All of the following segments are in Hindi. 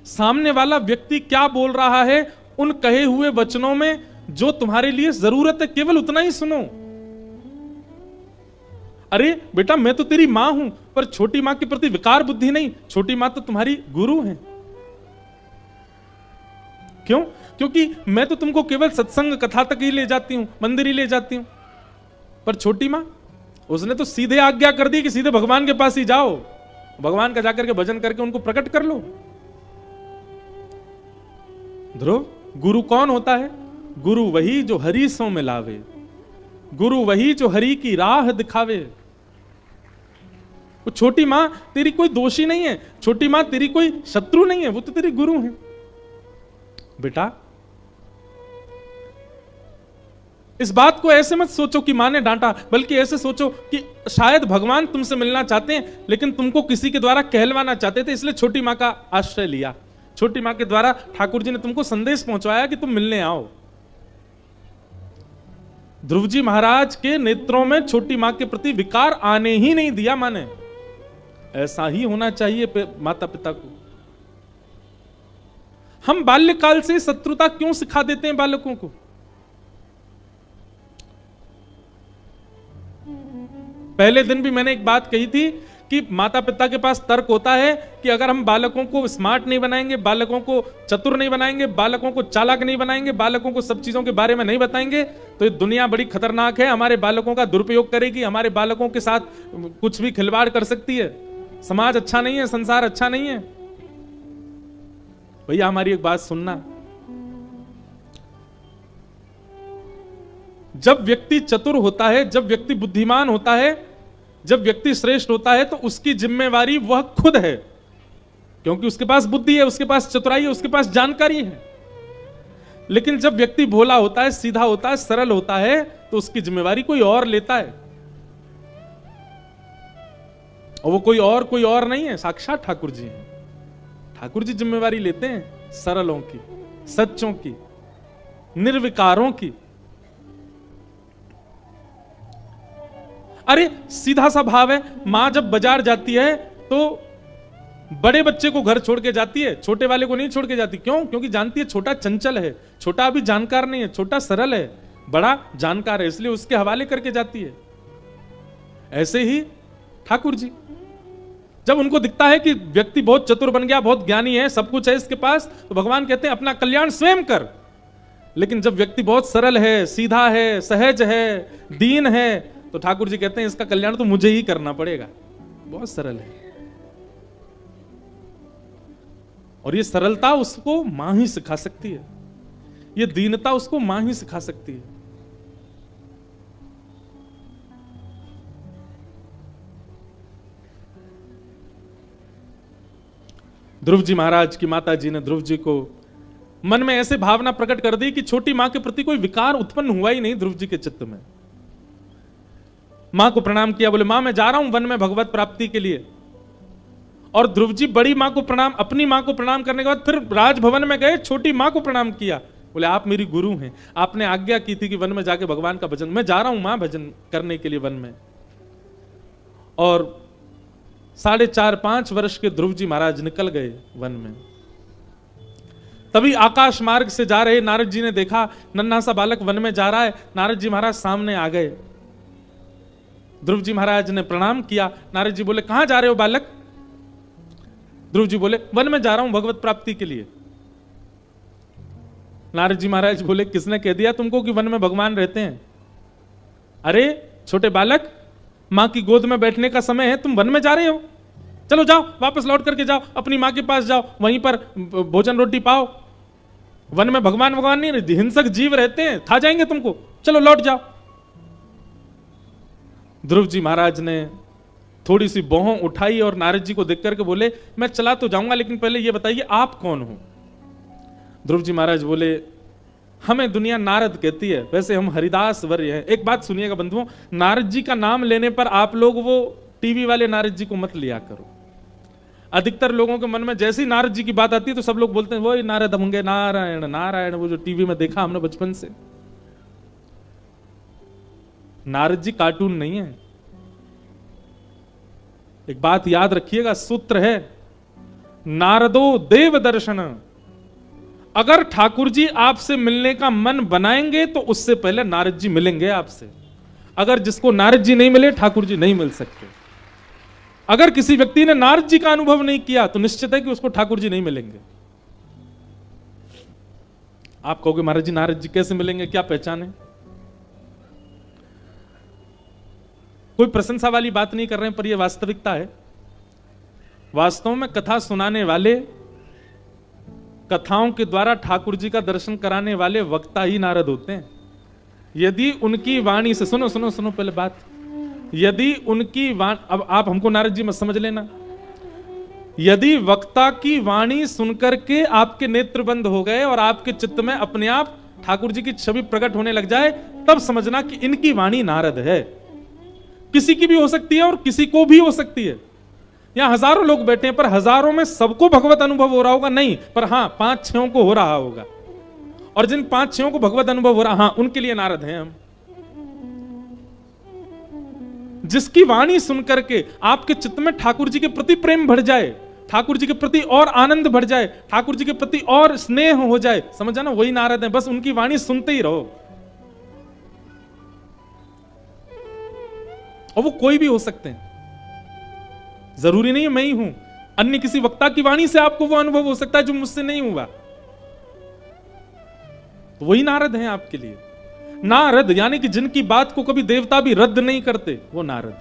सामने वाला व्यक्ति क्या बोल रहा है उन कहे हुए वचनों में जो तुम्हारे लिए जरूरत है केवल उतना ही सुनो। अरे बेटा मैं तो तेरी मां हूं, पर छोटी मां के प्रति विकार बुद्धि नहीं, छोटी मां तो तुम्हारी गुरु है। क्यों? क्योंकि मैं तो तुमको केवल सत्संग कथा तक ही ले जाती हूं, मंदिर ही ले जाती हूं, पर छोटी मां उसने तो सीधे आज्ञा कर दी कि सीधे भगवान के पास ही जाओ, भगवान का जाकर के भजन करके उनको प्रकट कर लो। ध्रुव, गुरु कौन होता है? गुरु वही जो हरि सो मिलावे, गुरु वही जो हरि की राह दिखावे। वो छोटी मां तेरी कोई दोषी नहीं है, छोटी मां तेरी कोई शत्रु नहीं है, वो तो तेरी गुरु है। बेटा इस बात को ऐसे मत सोचो कि मां ने डांटा, बल्कि ऐसे सोचो कि शायद भगवान तुमसे मिलना चाहते हैं, लेकिन तुमको किसी के द्वारा कहलवाना चाहते थे, इसलिए छोटी मां का आश्रय लिया। छोटी मां के द्वारा ठाकुर जी ने तुमको संदेश पहुंचाया कि तुम मिलने आओ। ध्रुव जी महाराज के नेत्रों में छोटी मां के प्रति विकार आने ही नहीं दिया मां ने। ऐसा ही होना चाहिए माता पिता को। हम बाल्यकाल से शत्रुता क्यों सिखा देते हैं बालकों को? पहले दिन भी मैंने एक बात कही थी कि माता पिता के पास तर्क होता है कि अगर हम बालकों को स्मार्ट नहीं बनाएंगे, बालकों को चतुर नहीं बनाएंगे, बालकों को चालाक नहीं बनाएंगे, बालकों को सब चीजों के बारे में नहीं बताएंगे, तो ये दुनिया बड़ी खतरनाक है, हमारे बालकों का दुरुपयोग करेगी, हमारे बालकों के साथ कुछ भी खिलवाड़ कर सकती है, समाज अच्छा नहीं है, संसार अच्छा नहीं है। भैया हमारी एक बात सुनना, जब व्यक्ति चतुर होता है, जब व्यक्ति बुद्धिमान होता है, जब व्यक्ति श्रेष्ठ होता है, तो उसकी जिम्मेवारी वह खुद है, क्योंकि उसके पास बुद्धि है, उसके पास चतुराई है, उसके पास जानकारी है। लेकिन जब व्यक्ति भोला होता है, सीधा होता है, सरल होता है, तो उसकी जिम्मेवारी कोई और लेता है, और वो कोई और नहीं है, साक्षात ठाकुर जी हैं। ठाकुर जी जिम्मेवारी लेते हैं सरलों की, सच्चों की, निर्विकारों की। अरे सीधा सा भाव है, मां जब बाजार जाती है तो बड़े बच्चे को घर छोड़ के जाती है, छोटे वाले को नहीं छोड़ के जाती। क्यों? क्योंकि जानती है छोटा चंचल है, छोटा अभी जानकार नहीं है, छोटा सरल है, बड़ा जानकार है, इसलिए उसके हवाले करके जाती है। ऐसे ही ठाकुर जी, जब उनको दिखता है कि व्यक्ति बहुत चतुर बन गया, बहुत ज्ञानी है, सब कुछ है इसके पास, तो भगवान कहते हैं अपना कल्याण स्वयं कर। लेकिन जब व्यक्ति बहुत सरल है, सीधा है, सहज है, दीन है, तो ठाकुर जी कहते हैं इसका कल्याण तो मुझे ही करना पड़ेगा। बहुत सरल है, और ये सरलता उसको मां ही सिखा सकती है, ये दीनता उसको मां ही सिखा सकती है। ध्रुव जी महाराज की माता जी ने ध्रुव जी को मन में ऐसे भावना प्रकट कर दी कि छोटी मां के प्रति कोई विकार उत्पन्न हुआ ही नहीं ध्रुव जी के चित्त में। मां को प्रणाम किया, बोले मां मैं जा रहा हूं वन में भगवत प्राप्ति के लिए। और ध्रुव जी बड़ी मां को प्रणाम, अपनी मां को प्रणाम करने के बाद फिर राजभवन में गए, छोटी मां को प्रणाम किया, बोले आप मेरी गुरु हैं, आपने आज्ञा की थी कि वन में जाके भगवान का भजन, मैं जा रहा हूं मां भजन करने के लिए वन में। और 4.5-5 वर्ष के ध्रुव जी महाराज निकल गए वन में। तभी आकाश मार्ग से जा रहे नारद जी ने देखा नन्हा सा बालक वन में जा रहा है। नारद जी महाराज सामने आ गए, ध्रुव जी महाराज ने प्रणाम किया। नारद जी बोले कहां जा रहे हो बालक? ध्रुव जी बोले वन में जा रहा हूं भगवत प्राप्ति के लिए। नारद जी महाराज बोले किसने कह दिया तुमको कि वन में भगवान रहते हैं? अरे छोटे बालक, मां की गोद में बैठने का समय है, तुम वन में जा रहे हो, चलो जाओ वापस लौट करके जाओ, अपनी मां के पास जाओ, वहीं पर भोजन रोटी पाओ। वन में भगवान नहीं रहते, हिंसक जीव रहते हैं, खा जाएंगे तुमको, चलो लौट जाओ। ध्रुव जी महाराज ने थोड़ी सी भौं उठाई और नारद जी को देख करके बोले मैं चला तो जाऊंगा, लेकिन पहले ये बताइए आप कौन हो? ध्रुव जी महाराज बोले हमें दुनिया नारद कहती है, वैसे हम हरिदास वर्य हैं। एक बात सुनिएगा बंधुओं, नारद जी का नाम लेने पर आप लोग वो टीवी वाले नारद जी को मत लिया करो। अधिकतर लोगों के मन में जैसे ही नारद जी की बात आती है तो सब लोग बोलते हैं वो नारद होंगे, नारायण नारायण, वो जो टीवी में देखा हमने बचपन से। नारद जी कार्टून नहीं है, एक बात याद रखिएगा, सूत्र है, नारदो देव दर्शन। अगर ठाकुर जी आपसे मिलने का मन बनाएंगे तो उससे पहले नारद जी मिलेंगे आपसे। अगर जिसको नारद जी नहीं मिले, ठाकुर जी नहीं मिल सकते। अगर किसी व्यक्ति ने नारद जी का अनुभव नहीं किया तो निश्चित है कि उसको ठाकुर जी नहीं मिलेंगे। आप कहोगे महाराज जी नारद जी कैसे मिलेंगे, क्या पहचान है? कोई प्रशंसा वाली बात नहीं कर रहे हैं, पर यह वास्तविकता है। वास्तव में कथा सुनाने वाले, कथाओं के द्वारा ठाकुर जी का दर्शन कराने वाले वक्ता ही नारद होते हैं। यदि उनकी वाणी से, सुनो सुनो सुनो पहले बात, यदि उनकी वाणी, अब आप हमको नारद जी मत समझ लेना, यदि वक्ता की वाणी सुनकर के आपके नेत्र बंद हो गए और आपके चित्त में अपने आप ठाकुर जी की छवि प्रकट होने लग जाए, तब समझना कि इनकी वाणी नारद है। किसी की भी हो सकती है और किसी को भी हो सकती है। यहां हजारों लोग बैठे हैं, पर हजारों में सबको भगवत अनुभव हो रहा होगा नहीं, पर हां 5-6 को हो रहा होगा। और जिन 5-6 को भगवत अनुभव हो रहा, हां उनके लिए नारद हैं हम। जिसकी वाणी सुनकर के आपके चित्त में ठाकुर जी के प्रति प्रेम बढ़ जाए, ठाकुर जी के प्रति और आनंद बढ़ जाए, ठाकुर जी के प्रति और स्नेह हो जाए, समझ जाना वही नारद है। बस उनकी वाणी सुनते ही रहो। और वो कोई भी हो सकते हैं, जरूरी नहीं है मैं ही हूं। अन्य किसी वक्ता की वाणी से आपको वो अनुभव हो सकता है जो मुझसे नहीं हुआ, तो वही नारद हैं आपके लिए। नारद यानी कि जिनकी बात को कभी देवता भी रद्द नहीं करते, वो नारद।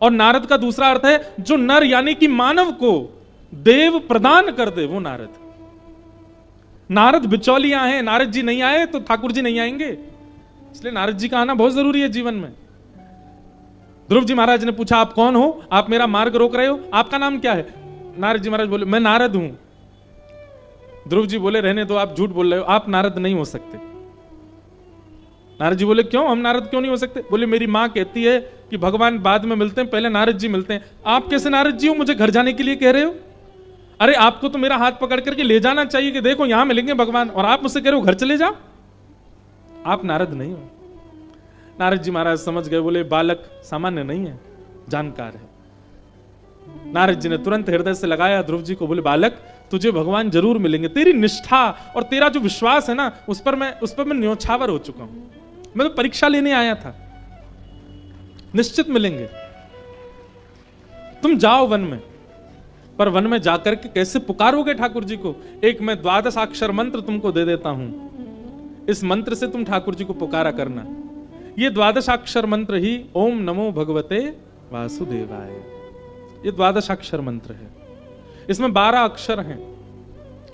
और नारद का दूसरा अर्थ है जो नर यानी कि मानव को देव प्रदान कर दे, वो नारद। नारद बिचौलियां हैं, नारद जी नहीं आए तो ठाकुर जी नहीं आएंगे, इसलिए नारद जी का आना बहुत जरूरी है जीवन में। ध्रुव जी महाराज ने पूछा आप कौन हो, आप मेरा मार्ग रोक रहे हो, आपका नाम क्या है? नारद जी महाराज बोले मैं नारद हूं। ध्रुव जी बोले रहने दो, आप झूठ बोल रहे हो, आप नारद नहीं हो सकते। नारद जी बोले क्यों, हम नारद क्यों नहीं हो सकते? बोले मेरी मां कहती है कि भगवान बाद में मिलते हैं, पहले नारद जी मिलते हैं। आप कैसे नारद जी हो, मुझे घर जाने के लिए कह रहे हो? अरे आपको तो मेरा हाथ पकड़ करके ले जाना चाहिए कि देखो यहां मिलेंगे भगवान, और आप मुझसे कह रहे हो घर चले जाओ। आप नारद नहीं हो। नारद जी महाराज समझ गए, बोले बालक सामान्य नहीं है, जानकार है। नारद जी ने तुरंत हृदय से लगाया ध्रुव जी को, बोले बालक तुझे भगवान जरूर मिलेंगे। तेरी निष्ठा और तेरा जो विश्वास है ना, उस पर मैं न्योछावर हो चुका हूं। मैं तो परीक्षा लेने आया था, निश्चित मिलेंगे। तुम जाओ वन में, पर वन में जाकर के कैसे पुकारोगे ठाकुर जी को? एक मैं 12 अक्षर मंत्र तुमको दे देता हूं, इस मंत्र से तुम ठाकुर जी को पुकारा करना। ये 12 अक्षर मंत्र ही ओम नमो भगवते वासुदेवाय, ये 12 अक्षर मंत्र है। इसमें 12 अक्षर हैं।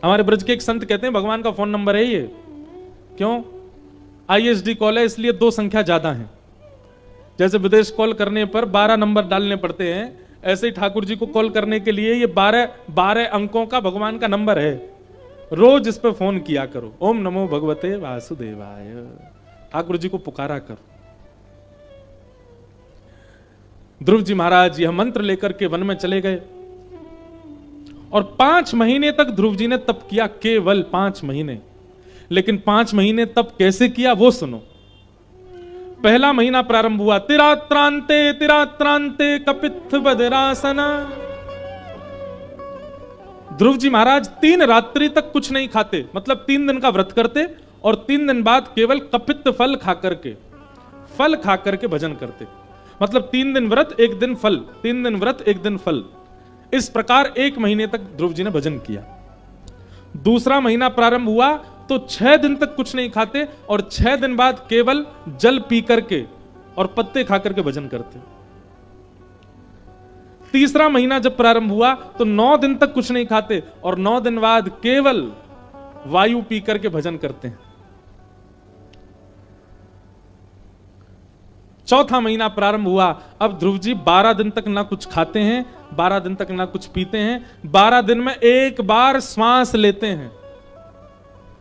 हमारे ब्रज के एक संत कहते हैं भगवान का फोन नंबर है ये। क्यों? ISD कॉल है, इसलिए 2 संख्या ज्यादा है। जैसे विदेश कॉल करने पर 12 नंबर डालने पड़ते हैं, ऐसे ही ठाकुर जी को कॉल करने के लिए ये 12 अंकों का भगवान का नंबर है। रोज इस पे फोन किया करो, ओम नमो भगवते वासुदेवाय, ठाकुर जी को पुकारा करो। ध्रुव जी महाराज यह मंत्र लेकर के वन में चले गए और 5 महीने तक ध्रुव जी ने तप किया, केवल 5 महीने। लेकिन 5 महीने तप कैसे किया वो सुनो। पहला महीना प्रारंभ हुआ तिरात्रांते कपित्थ बदरासना। ध्रुव जी महाराज 3 रात्रि तक कुछ नहीं खाते, मतलब 3 दिन का व्रत करते और 3 दिन बाद केवल कपित्त फल खा करके भजन करते। मतलब 3 दिन व्रत 1 दिन फल, 3 दिन व्रत 1 दिन फल। इस प्रकार 1 महीने तक ध्रुव जी ने भजन किया। दूसरा महीना प्रारंभ हुआ तो 6 दिन तक कुछ नहीं खाते और 6 दिन बाद केवल जल पी करके और पत्ते खा करके भजन करते। तीसरा महीना जब प्रारंभ हुआ तो 9 दिन तक कुछ नहीं खाते और 9 दिन बाद केवल वायु पी करके भजन करते हैं। चौथा महीना प्रारंभ हुआ, अब ध्रुव जी 12 दिन तक ना कुछ खाते हैं, 12 दिन तक ना कुछ पीते हैं, 12 दिन में 1 बार श्वास लेते हैं।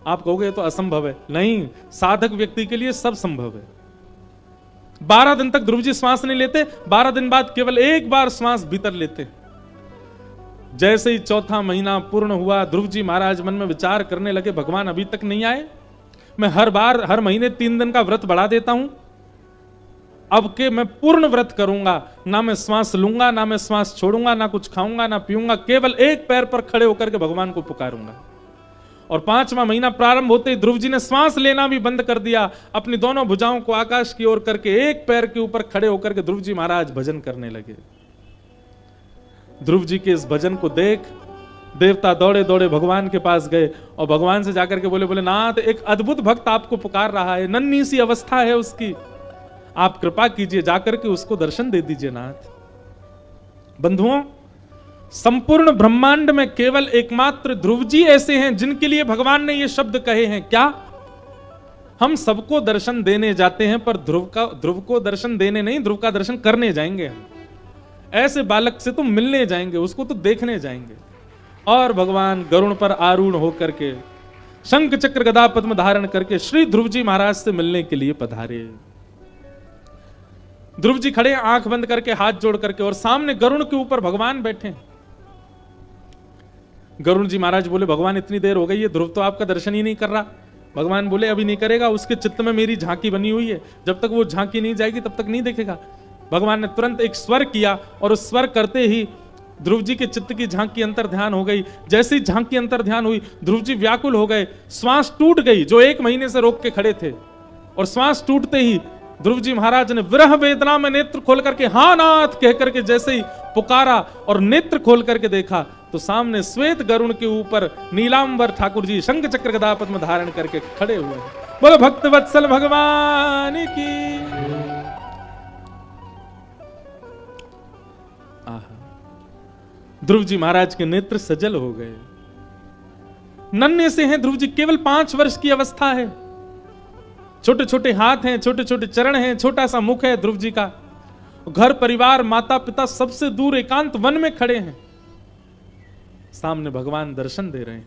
आप कहोगे तो असंभव है, नहीं, साधक व्यक्ति के लिए सब संभव है। 12 दिन तक ध्रुव जी श्वास नहीं लेते, 12 दिन बाद केवल 1 बार श्वास भीतर लेते। जैसे ही चौथा महीना पूर्ण हुआ, ध्रुव जी महाराज मन में विचार करने लगे भगवान अभी तक नहीं आए। मैं हर महीने 3 दिन का व्रत बढ़ा देता हूं, अब के मैं पूर्ण व्रत करूंगा, ना मैं श्वास लूंगा, ना मैं श्वास छोड़ूंगा, ना कुछ खाऊंगा, ना पीऊंगा, केवल एक पैर पर खड़े होकर के भगवान को पुकारूंगा। और 5वां महीना प्रारंभ होते ही ध्रुव जी ने श्वास लेना भी बंद कर दिया, अपनी दोनों भुजाओं को आकाश की ओर करके एक पैर के ऊपर खड़े होकर के ध्रुव जी महाराज भजन करने लगे। ध्रुव जी के इस भजन को देख देवता दौड़े दौड़े भगवान के पास गए और भगवान से जाकर के बोले नाथ, एक अद्भुत भक्त आपको पुकार रहा है, नन्ही सी अवस्था है उसकी, आप कृपा कीजिए, जाकर के उसको दर्शन दे दीजिए नाथ। बंधुओं, संपूर्ण ब्रह्मांड में केवल एकमात्र ध्रुव जी ऐसे हैं जिनके लिए भगवान ने ये शब्द कहे हैं। क्या? हम सबको दर्शन देने जाते हैं, पर ध्रुव को दर्शन देने नहीं, ध्रुव का दर्शन करने जाएंगे। ऐसे बालक से तो मिलने जाएंगे, उसको तो देखने जाएंगे। और भगवान गरुड़ पर आरूढ़ होकर के शंख चक्र गदा पद्म धारण करके श्री ध्रुव जी महाराज से मिलने के लिए पधारे। ध्रुव जी खड़े, आंख बंद करके, हाथ जोड़ करके, और सामने गरुड़ के ऊपर भगवान बैठे। गरुड़ जी महाराज बोले भगवान, इतनी देर हो गई है, ध्रुव तो आपका दर्शन ही नहीं कर रहा। भगवान बोले अभी नहीं करेगा, उसके चित्त में मेरी झांकी बनी हुई है, जब तक वो झांकी नहीं जाएगी तब तक नहीं देखेगा। भगवान ने तुरंत एक स्वर किया और उस स्वर करते ही ध्रुव जी के चित्त की झांकी अंतर ध्यान हो गई। जैसे ही झांकी अंतर ध्यान हुई, ध्रुव जी व्याकुल हो गए, श्वास टूट गई, जो 1 महीने से रोक के खड़े थे। और श्वास टूटते ही ध्रुव जी महाराज ने विरह वेदना में नेत्र खोल करके हाँ नाथ कह करके जैसे ही पुकारा और नेत्र खोल करके देखा, तो सामने श्वेत गरुड़ के ऊपर नीलांबर ठाकुर जी शंख चक्र गदा पद्म धारण करके खड़े हुए। बोलो भक्त वत्सल भगवान की। ध्रुव जी महाराज के नेत्र सजल हो गए। नन्हे से हैं ध्रुव जी, केवल 5 वर्ष की अवस्था है, छोटे छोटे हाथ हैं, छोटे छोटे चरण हैं, छोटा सा मुख है ध्रुव जी का। घर परिवार माता पिता सबसे दूर एकांत वन में खड़े हैं, सामने भगवान दर्शन दे रहे हैं।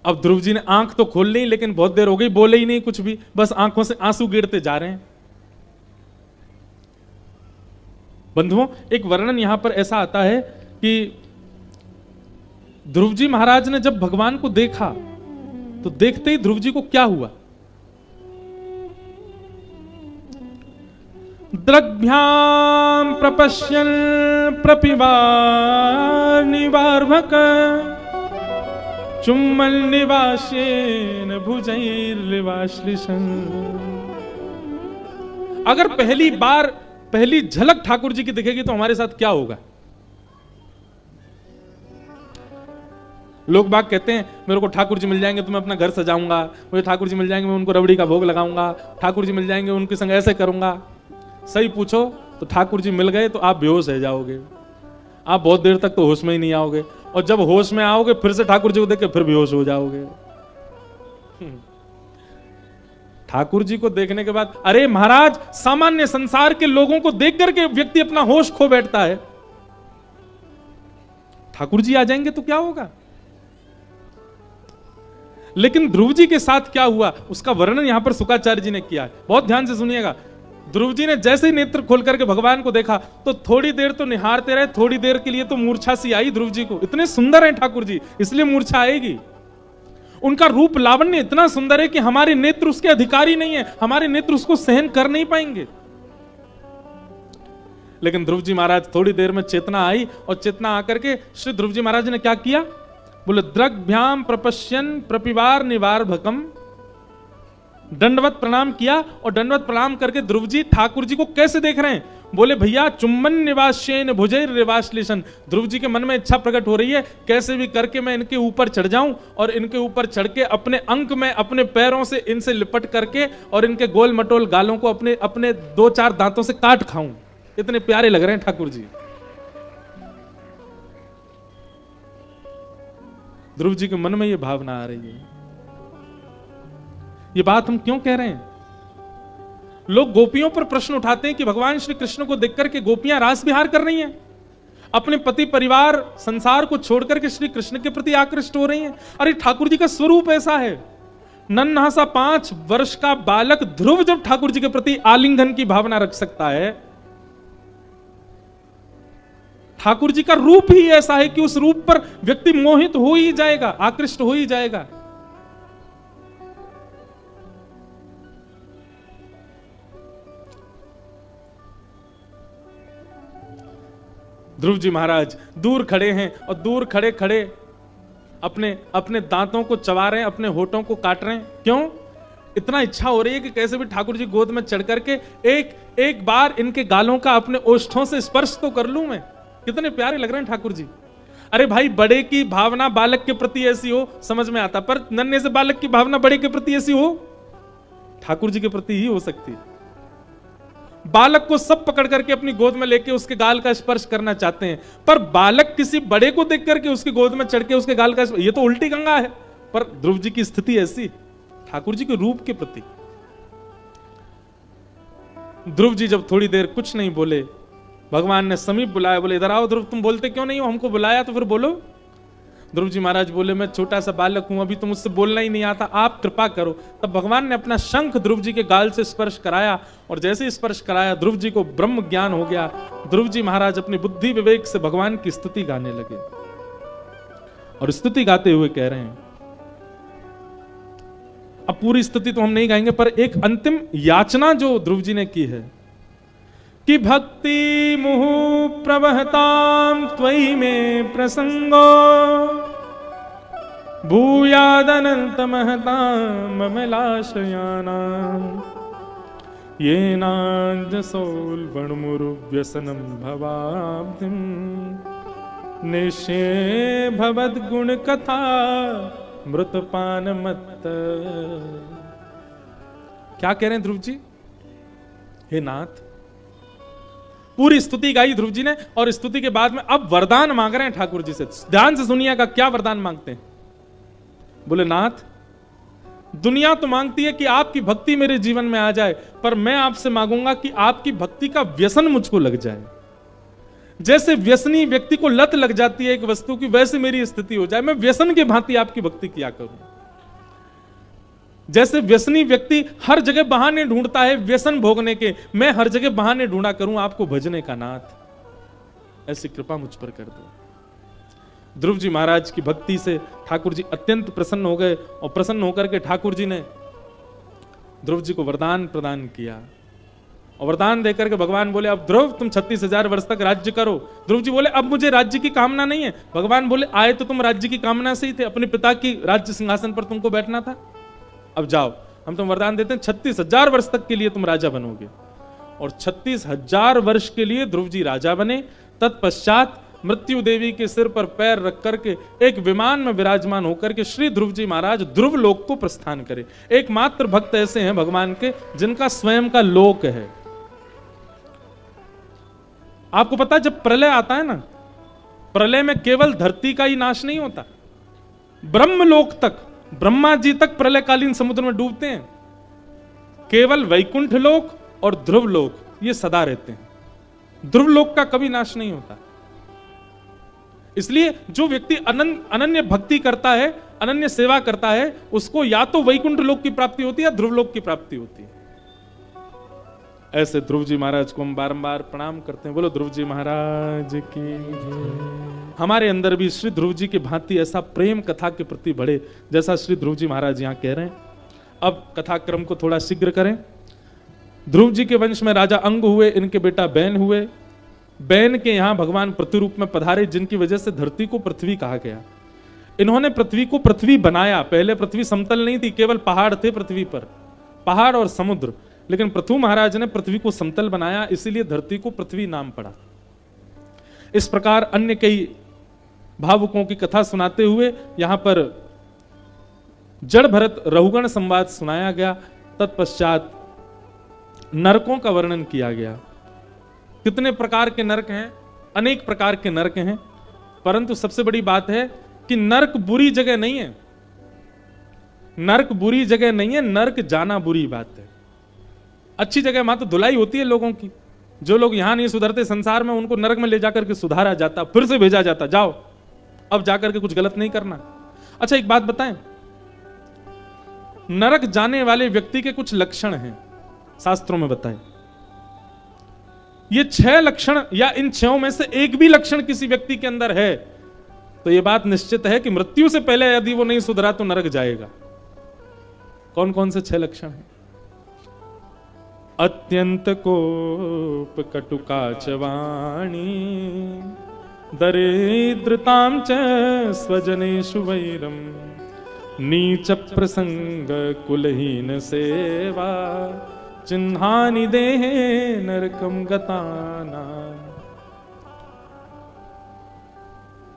अब ध्रुव जी ने आंख तो खोल ली, लेकिन बहुत देर हो गई, बोले ही नहीं कुछ भी, बस आंखों से आंसू गिरते जा रहे हैं। बंधुओं, एक वर्णन यहां पर ऐसा आता है कि ध्रुव जी महाराज ने जब भगवान को देखा तो देखते ही ध्रुव जी को क्या हुआ? द्रग्भ्याम प्रपश्यन् प्रपिबानिवार्भक चुम्बन निवासेन भुजैर्लिवाश्लिशन्। अगर पहली झलक ठाकुर जी की दिखेगी तो हमारे साथ क्या होगा? लोग बाग कहते हैं मेरे को ठाकुर जी मिल जाएंगे तो मैं अपना घर सजाऊंगा, मुझे ठाकुर जी मिल जाएंगे मैं उनको रबड़ी का भोग लगाऊंगा, ठाकुर जी मिल जाएंगे उनके संग ऐसे करूंगा। सही पूछो तो ठाकुर जी मिल गए तो आप बेहोश रह जाओगे, आप बहुत देर तक तो होश में ही नहीं आओगे, और जब होश में आओगे फिर से ठाकुर जी को देख के फिर बेहोश हो जाओगे। ठाकुर जी को देखने के बाद, अरे महाराज, सामान्य संसार के लोगों को देख करके व्यक्ति अपना होश खो बैठता है, ठाकुर जी आ जाएंगे तो क्या होगा? लेकिन ध्रुव जी के साथ क्या हुआ उसका वर्णन यहां पर शुकाचार्य जी ने किया है, बहुत ध्यान से सुनिएगा। ध्रुव जी ने जैसे ही नेत्र खोल करके भगवान को देखा तो थोड़ी देर तो निहारते रहे, थोड़ी देर के लिए तो मूर्छा सी आई ध्रुव जी को। इतने सुंदर हैं ठाकुर जी, इसलिए मूर्छा आएगी। उनका रूप लावण्य इतना सुंदर है कि हमारे नेत्र उसके अधिकारी नहीं है, हमारे नेत्र उसको सहन कर नहीं पाएंगे। लेकिन ध्रुव जी महाराज थोड़ी देर में चेतना आई, और चेतना आकर के श्री ध्रुव जी महाराज ने क्या किया? बोले द्रग्भ्याम प्रपश्यन् प्रपिवार निवार्भकम, दंडवत प्रणाम किया। और दंडवत प्रणाम करके ध्रुव जी ठाकुर जी को कैसे देख रहे हैं? बोले भैया चुम्बन निवासेन भुजैर्लिवाश्लिशन्। ध्रुव जी के मन में इच्छा प्रकट हो रही है कैसे भी करके मैं इनके ऊपर चढ़ जाऊं और इनके ऊपर चढ़ के अपने अंक में अपने पैरों से इनसे लिपट करके और इनके गोल मटोल गालों को अपने अपने 2-4 दांतों से काट खाऊं। इतने प्यारे लग रहे हैं ठाकुर जी। ध्रुव जी के मन में ये भावना आ रही है। ये बात हम क्यों कह रहे हैं? लोग गोपियों पर प्रश्न उठाते हैं कि भगवान श्री कृष्ण को देखकर के गोपियां रास विहार कर रही हैं, अपने पति परिवार संसार को छोड़कर के श्री कृष्ण के प्रति आकृष्ट हो रही हैं। अरे ठाकुर जी का स्वरूप ऐसा है, नन्हा सा 5 वर्ष का बालक ध्रुव जब ठाकुर जी के प्रति आलिंगन की भावना रख सकता है, ठाकुर जी का रूप ही ऐसा है कि उस रूप पर व्यक्ति मोहित हो ही जाएगा, आकृष्ट हो ही जाएगा। ध्रुव जी महाराज दूर खड़े हैं और दूर खड़े खड़े अपने अपने दांतों को चबा रहे हैं, अपने होठों को काट रहे हैं। क्यों? इतना इच्छा हो रही है कि कैसे भी ठाकुर जी गोद में चढ़ करके एक बार इनके गालों का अपने ओष्ठों से स्पर्श तो कर लूं मैं। कितने प्यारे लग रहे हैं ठाकुर जी। अरे भाई, बड़े की भावना बालक के प्रति ऐसी हो समझ में आता, पर नन्हे से बालक की भावना बड़े के प्रति ऐसी हो ठाकुर जी के प्रति ही हो सकती है। बालक को सब पकड़ करके अपनी गोद में लेके उसके गाल का स्पर्श करना चाहते हैं, पर बालक किसी बड़े को देख करके उसकी गोद में चढ़ के उसके गाल का, ये तो उल्टी गंगा है। पर ध्रुव जी की स्थिति ऐसी, ठाकुर जी के रूप के प्रति। ध्रुव जी जब थोड़ी देर कुछ नहीं बोले, भगवान ने समीप बुलाया, बोले इधर आओ ध्रुव, तुम बोलते क्यों नहीं हो? हमको बुलाया तो फिर बोलो। ध्रुव जी महाराज बोले, मैं छोटा सा बालक हूं, अभी तो मुझसे बोलना ही नहीं आता, आप कृपा करो। तब भगवान ने अपना शंख ध्रुव जी के गाल से स्पर्श कराया, और जैसे स्पर्श कराया ध्रुव जी को ब्रह्म ज्ञान हो गया। ध्रुव जी महाराज अपनी बुद्धि विवेक से भगवान की स्तुति गाने लगे, और स्तुति गाते हुए कह रहे हैं, अब पूरी स्तुति तो हम नहीं गाएंगे, पर एक अंतिम याचना जो ध्रुव जी ने की है कि भक्ति मुहु प्रवहताम त्वयि में प्रसंगो भूयादनंत महताम ममलाशयानाम येनांजसोल वणमुरु व्यसनम भवाब्धिम निश्चय भवद गुण कथा मृतपान मत। क्या कह रहे हैं ध्रुव जी? हे नाथ, पूरी स्तुति गाई ध्रुव जी ने, और स्तुति के बाद में अब वरदान मांग रहे हैं ठाकुर जी से। ध्यान से सुनिएगा क्या वरदान मांगते हैं। बोले, नाथ, दुनिया तो मांगती है कि आपकी भक्ति मेरे जीवन में आ जाए, पर मैं आपसे मांगूंगा कि आपकी भक्ति का व्यसन मुझको लग जाए। जैसे व्यसनी व्यक्ति को लत लग जाती है एक वस्तु की, वैसे मेरी स्थिति हो जाए, मैं व्यसन के भांति आपकी भक्ति किया करूं। जैसे व्यसनी व्यक्ति हर जगह बहाने ढूंढता है व्यसन भोगने के, मैं हर जगह बहाने ढूंढा करूं आपको भजने का। नाथ, ऐसी कृपा मुझ पर कर दो। ध्रुव जी महाराज की भक्ति से ठाकुर जी अत्यंत प्रसन्न हो गए, और प्रसन्न होकर के ठाकुर जी ने ध्रुव जी को वरदान प्रदान किया। और वरदान देकर के भगवान बोले, अब ध्रुव तुम 36,000 वर्ष तक राज्य करो। ध्रुव जी बोले, अब मुझे राज्य की कामना नहीं है। भगवान बोले, आए तो तुम राज्य की कामना से ही थे, अपने पिता की राज्य सिंहासन पर तुमको बैठना था। अब जाओ, हम तुम वरदान देते हैं, 36,000 वर्ष तक के लिए तुम राजा बनोगे। और 36,000 वर्ष के लिए ध्रुव जी राजा बने। तत्पश्चात मृत्यु देवी के सिर पर पैर रख करके एक विमान में विराजमान होकर के श्री ध्रुव जी महाराज ध्रुव लोक को प्रस्थान करे। एकमात्र भक्त ऐसे हैं भगवान के जिनका स्वयं का लोक है। आपको पता है, जब प्रलय आता है ना, प्रलय में केवल धरती का ही नाश नहीं होता, ब्रह्मलोक तक, ब्रह्मा जी तक प्रलयकालीन समुद्र में डूबते हैं। केवल वैकुंठ लोक और ध्रुव लोक ये सदा रहते हैं। ध्रुव लोक का कभी नाश नहीं होता। इसलिए जो व्यक्ति अनन्य भक्ति करता है, अनन्य सेवा करता है, उसको या तो वैकुंठ लोक की प्राप्ति होती है या ध्रुव लोक की प्राप्ति होती है। ऐसे ध्रुव जी महाराज को हम बारंबार प्रणाम करते हैं। बोलो ध्रुव जी महाराज की। हमारे अंदर भी श्री ध्रुव जी की भांति ऐसा प्रेम कथा के प्रति बढ़े, जैसा श्री ध्रुव जी महाराज यहाँ कह रहे हैं। अब कथाक्रम को थोड़ा शीघ्र करें। ध्रुव जी के वंश में राजा अंग हुए, इनके बेटा बैन हुए। बैन के यहाँ भगवान प्रतिरूप में पधारे, जिनकी वजह से धरती को पृथ्वी कहा गया। इन्होंने पृथ्वी को पृथ्वी बनाया। पहले पृथ्वी समतल नहीं थी, केवल पहाड़ थे पृथ्वी पर, पहाड़ और समुद्र। लेकिन पृथु महाराज ने पृथ्वी को समतल बनाया, इसीलिए धरती को पृथ्वी नाम पड़ा। इस प्रकार अन्य कई भावुकों की कथा सुनाते हुए यहां पर जड़ भरत रहुगण संवाद सुनाया गया। तत्पश्चात नरकों का वर्णन किया गया। कितने प्रकार के नरक हैं? अनेक प्रकार के नरक हैं, परंतु सबसे बड़ी बात है कि नरक बुरी जगह नहीं है। नरक बुरी जगह नहीं है, नरक जाना बुरी बात है। अच्छी जगह वहां तो धुलाई होती है लोगों की। जो लोग यहां नहीं सुधरते संसार में, उनको नरक में ले जाकर के सुधारा जाता, फिर से भेजा जाता, जाओ अब जाकर के कुछ गलत नहीं करना। अच्छा एक बात बताएं, नरक जाने वाले व्यक्ति के कुछ लक्षण हैं, शास्त्रों में बताएं। ये 6 लक्षण या इन 6 में से एक भी लक्षण किसी व्यक्ति के अंदर है तो यह बात निश्चित है कि मृत्यु से पहले यदि वो नहीं सुधरा तो नरक जाएगा। कौन कौन से 6 लक्षण हैं? अत्यंत कोप कटुकाच वाणी, दरिद्रतां च स्वजनेषु वैरम नीच प्रसंग कुलहीन सेवा चिन्हानि देहे नरकम गताना।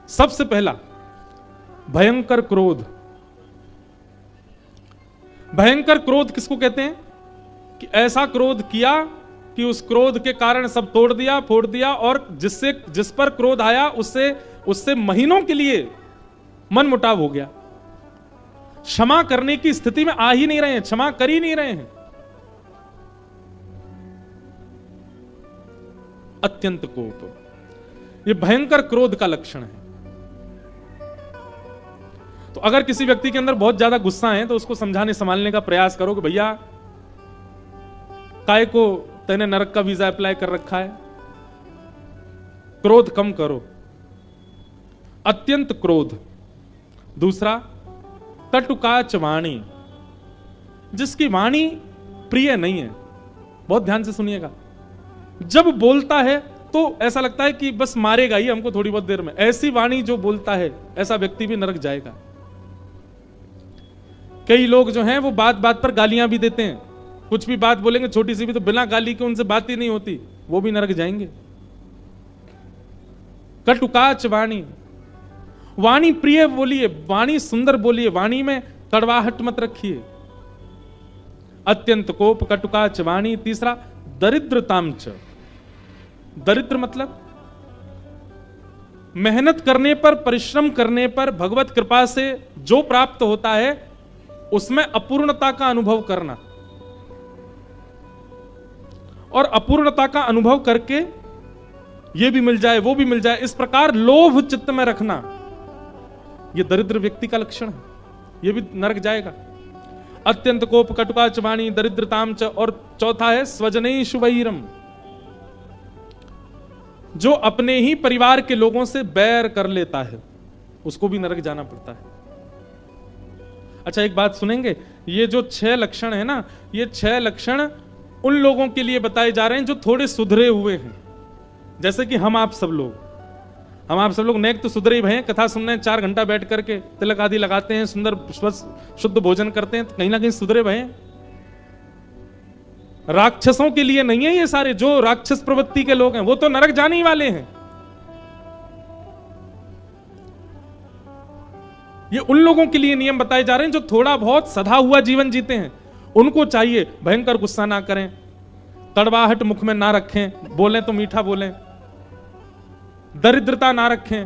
सबसे पहला भयंकर क्रोध। भयंकर क्रोध किसको कहते हैं? कि ऐसा क्रोध किया कि उस क्रोध के कारण सब तोड़ दिया, फोड़ दिया, और जिस पर क्रोध आया उससे महीनों के लिए मन मुटाव हो गया। क्षमा करने की स्थिति में आ ही नहीं रहे हैं, क्षमा कर ही नहीं रहे हैं। अत्यंत कोप, यह भयंकर क्रोध का लक्षण है। तो अगर किसी व्यक्ति के अंदर बहुत ज्यादा गुस्सा है तो उसको समझाने संभालने का प्रयास करो कि भैया काय को तैने नरक का वीजा अप्लाई कर रखा है, क्रोध कम करो। अत्यंत क्रोध। दूसरा कटुकाच वाणी, जिसकी वाणी प्रिय नहीं है। बहुत ध्यान से सुनिएगा, जब बोलता है तो ऐसा लगता है कि बस मारेगा ही हमको थोड़ी बहुत देर में। ऐसी वाणी जो बोलता है ऐसा व्यक्ति भी नरक जाएगा। कई लोग जो हैं वो बात बात पर गालियां भी देते हैं, कुछ भी बात बोलेंगे छोटी सी भी तो बिना गाली के उनसे बात ही नहीं होती, वो भी नरक जाएंगे। कटुकाच वाणी, वाणी प्रिय बोलिए, वाणी सुंदर बोलिए, वाणी में कड़वाहट मत रखिए। अत्यंत कोप, कटुकाच वाणी। तीसरा दरिद्रतांच। दरिद्र मतलब मेहनत करने पर, परिश्रम करने पर भगवत कृपा से जो प्राप्त होता है उसमें अपूर्णता का अनुभव करना, और अपूर्णता का अनुभव करके ये भी मिल जाए वो भी मिल जाए, इस प्रकार लोभ चित्त में रखना, यह दरिद्र व्यक्ति का लक्षण है, यह भी नरक जाएगा। अत्यंत कोप, कटुकाच वाणी, दरिद्रताम च। और चौथा है स्वजनेषु वैरम, जो अपने ही परिवार के लोगों से बैर कर लेता है उसको भी नरक जाना पड़ता है। अच्छा एक बात सुनेंगे, ये जो 6 लक्षण है ना, ये 6 लक्षण उन लोगों के लिए बताए जा रहे हैं जो थोड़े सुधरे हुए हैं। जैसे कि हम आप सब लोग नेक तो सुधरे ही भय, कथा सुनने 4 घंटा बैठ करके तिलक आदि लगाते हैं, सुंदर शुद्ध भोजन करते हैं, तो कहीं ना कहीं सुधरे भय। राक्षसों के लिए नहीं है ये सारे, जो राक्षस प्रवृत्ति के लोग हैं वो तो नरक जाने ही वाले हैं। ये उन लोगों के लिए नियम बताए जा रहे हैं जो थोड़ा बहुत सधा हुआ जीवन जीते हैं। उनको चाहिए भयंकर गुस्सा ना करें, कड़वाहट मुख में ना रखें, बोलें तो मीठा बोलें, दरिद्रता ना रखें।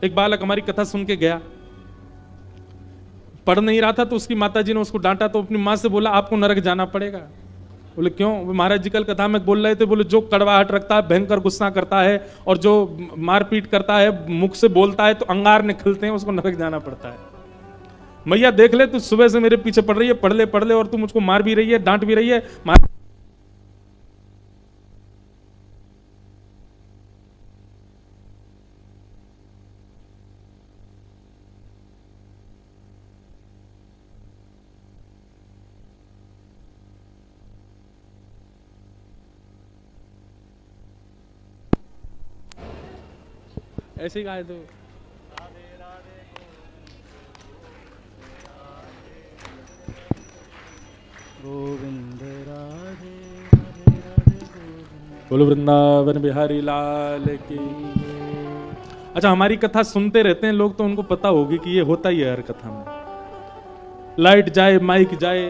एक बालक हमारी कथा सुन के गया, पढ़ नहीं रहा था तो उसकी माताजी ने उसको डांटा, तो अपनी मां से बोला आपको नरक जाना पड़ेगा। बोले क्यों? महाराज जी कल कथा में बोल रहे थे, बोले जो कड़वाहट रखता है, भयंकर गुस्सा करता है और जो मारपीट करता है, मुख से बोलता है तो अंगार निकलते हैं, उसको नरक जाना पड़ता है। मैया देख ले, तू सुबह से मेरे पीछे पड़ रही है, पढ़ ले और तू मुझको मार भी रही है, डांट भी रही है। ऐसे ही गाए तो गोविंद राधे बोलो वृंदावन बिहारी लाल की। अच्छा हमारी कथा सुनते रहते हैं लोग तो उनको पता होगी कि ये होता ही है हर कथा में। लाइट जाए, माइक जाए,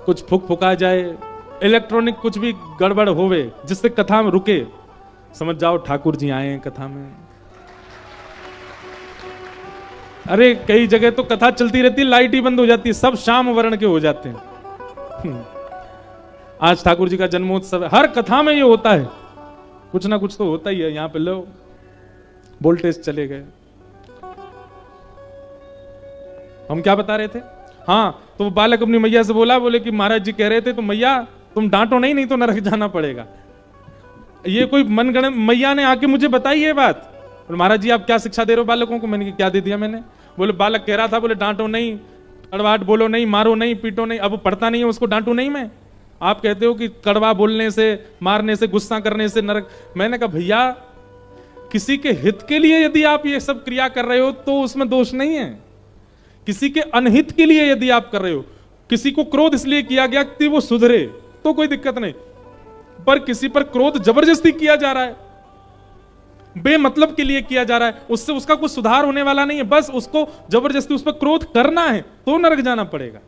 कुछ फुक फुका जाए, इलेक्ट्रॉनिक कुछ भी गड़बड़ होवे जिससे कथा में रुके, समझ जाओ ठाकुर जी आए हैं कथा में। अरे कई जगह तो कथा चलती रहती है, लाइट ही बंद हो जाती है, सब शाम वर्ण के हो जाते हैं। आज ठाकुर जी का जन्मोत्सव है, हर कथा में ये होता है, कुछ ना कुछ तो होता ही है। यहां पे लो वोल्टेज चले गए। हम क्या बता रहे थे? हाँ, तो वो बालक अपनी मैया से बोले कि महाराज जी कह रहे थे तो मैया तुम डांटो नहीं तो नरक जाना पड़ेगा। ये कोई मनगणन मैया ने आके मुझे बताई ये बात। महाराज जी आप क्या शिक्षा दे रहे हो बालकों को? मैंने क्या दे दिया मैंने? बोले बालक कह रहा था, बोले डांटो नहीं, कड़वाहट बोलो नहीं, मारो नहीं, पीटो नहीं। अब पढ़ता नहीं है उसको डांटू नहीं मैं? आप कहते हो कि कड़वा बोलने से, मारने से, गुस्सा करने से नरक। मैंने कहा भैया, किसी के हित के लिए यदि आप ये सब क्रिया कर रहे हो तो उसमें दोष नहीं है। किसी के अनहित के लिए यदि आप कर रहे हो, किसी को क्रोध इसलिए किया गया कि वो सुधरे, तो कोई दिक्कत नहीं। पर किसी पर क्रोध जबरदस्ती किया जा रहा है, बेमतलब के लिए किया जा रहा है, उससे उसका कुछ सुधार होने वाला नहीं है, बस उसको जबरदस्ती उस पर क्रोध करना है, तो नरक जाना पड़ेगा।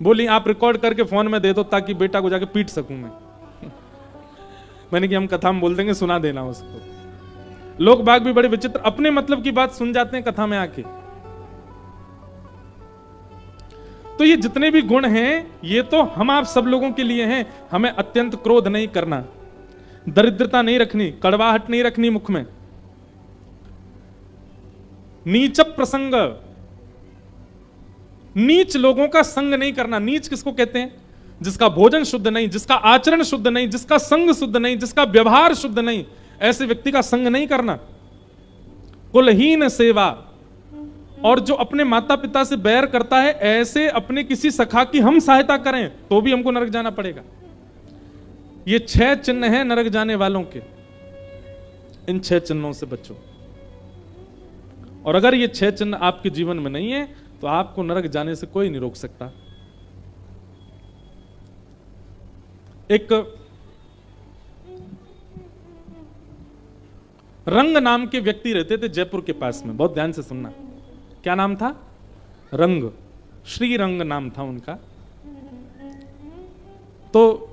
बोली आप रिकॉर्ड करके फोन में दे दो ताकि बेटा को जाके पीट सकूं मैं। मैंने कि हम कथा में बोल देंगे, सुना देना उसको। लोग बाग भी बड़े विचित्र अपने मतलब की बात सुन जाते हैं कथा में आके। तो ये जितने भी गुण हैं, ये तो हम आप सब लोगों के लिए हैं। हमें अत्यंत क्रोध नहीं करना, दरिद्रता नहीं रखनी, कड़वाहट नहीं रखनी मुख में, नीच प्रसंग, नीच लोगों का संग नहीं करना। नीच किसको कहते हैं? जिसका भोजन शुद्ध नहीं, जिसका आचरण शुद्ध नहीं, जिसका संग शुद्ध नहीं, जिसका व्यवहार शुद्ध नहीं, ऐसे व्यक्ति का संग नहीं करना। कुलहीन सेवा, और जो अपने माता पिता से बैर करता है, ऐसे अपने किसी सखा की हम सहायता करें तो भी हमको नरक जाना पड़ेगा। ये 6 चिन्ह हैं नरक जाने वालों के। इन 6 चिन्हों से बचो। और अगर ये 6 चिन्ह आपके जीवन में नहीं है तो आपको नरक जाने से कोई नहीं रोक सकता। एक रंग नाम के व्यक्ति रहते थे जयपुर के पास में, बहुत ध्यान से सुनना। क्या नाम था? रंग, श्री रंग नाम था उनका। तो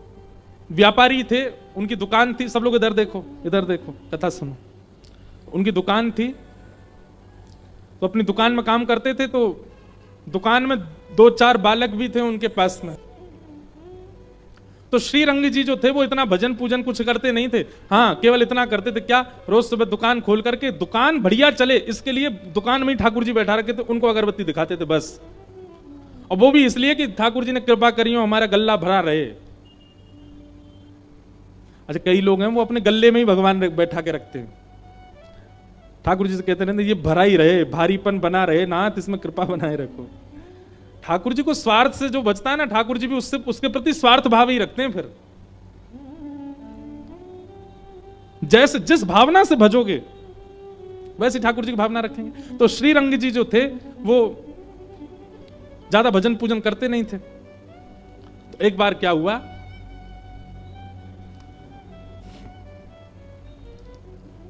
व्यापारी थे, उनकी दुकान थी। सब लोग इधर देखो, इधर देखो, कथा सुनो। उनकी दुकान थी, तो अपनी दुकान में काम करते थे। तो दुकान में 2-4 बालक भी थे उनके पास में। तो श्री रंग जी जो थे वो इतना भजन पूजन कुछ करते नहीं थे। हाँ, केवल इतना करते थे, क्या? रोज सुबह दुकान खोल करके, दुकान बढ़िया चले इसके लिए दुकान में ही ठाकुर जी बैठा रखे थे, उनको अगरबत्ती दिखाते थे बस। और वो भी इसलिए कि ठाकुर जी ने कृपा करी हो, हमारा गल्ला भरा रहे। अच्छा, कई लोग हैं वो अपने गल्ले में ही भगवान बैठा के रखते हैं। ठाकुर जी से कहते रहते ये भरा ही रहे, भारीपन बना रहे, नाथ इसमें कृपा बनाए रखो। ठाकुर जी को स्वार्थ से जो बचता है ना, ठाकुर जी भी उससे उसके प्रति स्वार्थ भाव ही रखते हैं। फिर जैसे जिस भावना से भजोगे वैसे ठाकुर जी की भावना रखेंगे। तो श्री रंग जी जो थे वो ज्यादा भजन पूजन करते नहीं थे। तो एक बार क्या हुआ,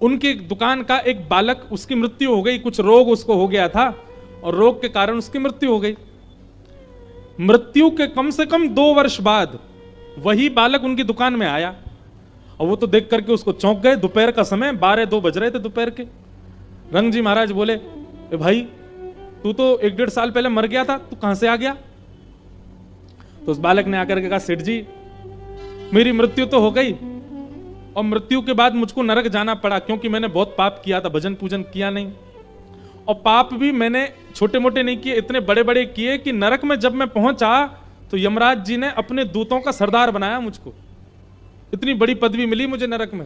उनके दुकान का एक बालक, उसकी मृत्यु हो गई, कुछ रोग उसको हो गया था और रोग के कारण उसकी मृत्यु हो गई। मृत्यु के कम से कम 2 वर्ष बाद वही बालक उनकी दुकान में आया और वो तो देख करके उसको चौंक गए। दोपहर का समय, 12-2 बज रहे थे दोपहर के। रंग जी महाराज बोले, ए भाई, तू तो 1-1.5 साल पहले मर गया था, तू कहां से आ गया? तो उस बालक ने आकर के कहा, सेठ जी मेरी मृत्यु तो हो गई और मृत्यु के बाद मुझको नरक जाना पड़ा, क्योंकि मैंने बहुत पाप किया था, भजन पूजन किया नहीं। और पाप भी मैंने छोटे मोटे नहीं किए, इतने बड़े बड़े किए कि नरक में जब मैं पहुंचा तो यमराज जी ने अपने दूतों का सरदार बनाया मुझको। इतनी बड़ी पदवी मिली मुझे नरक में।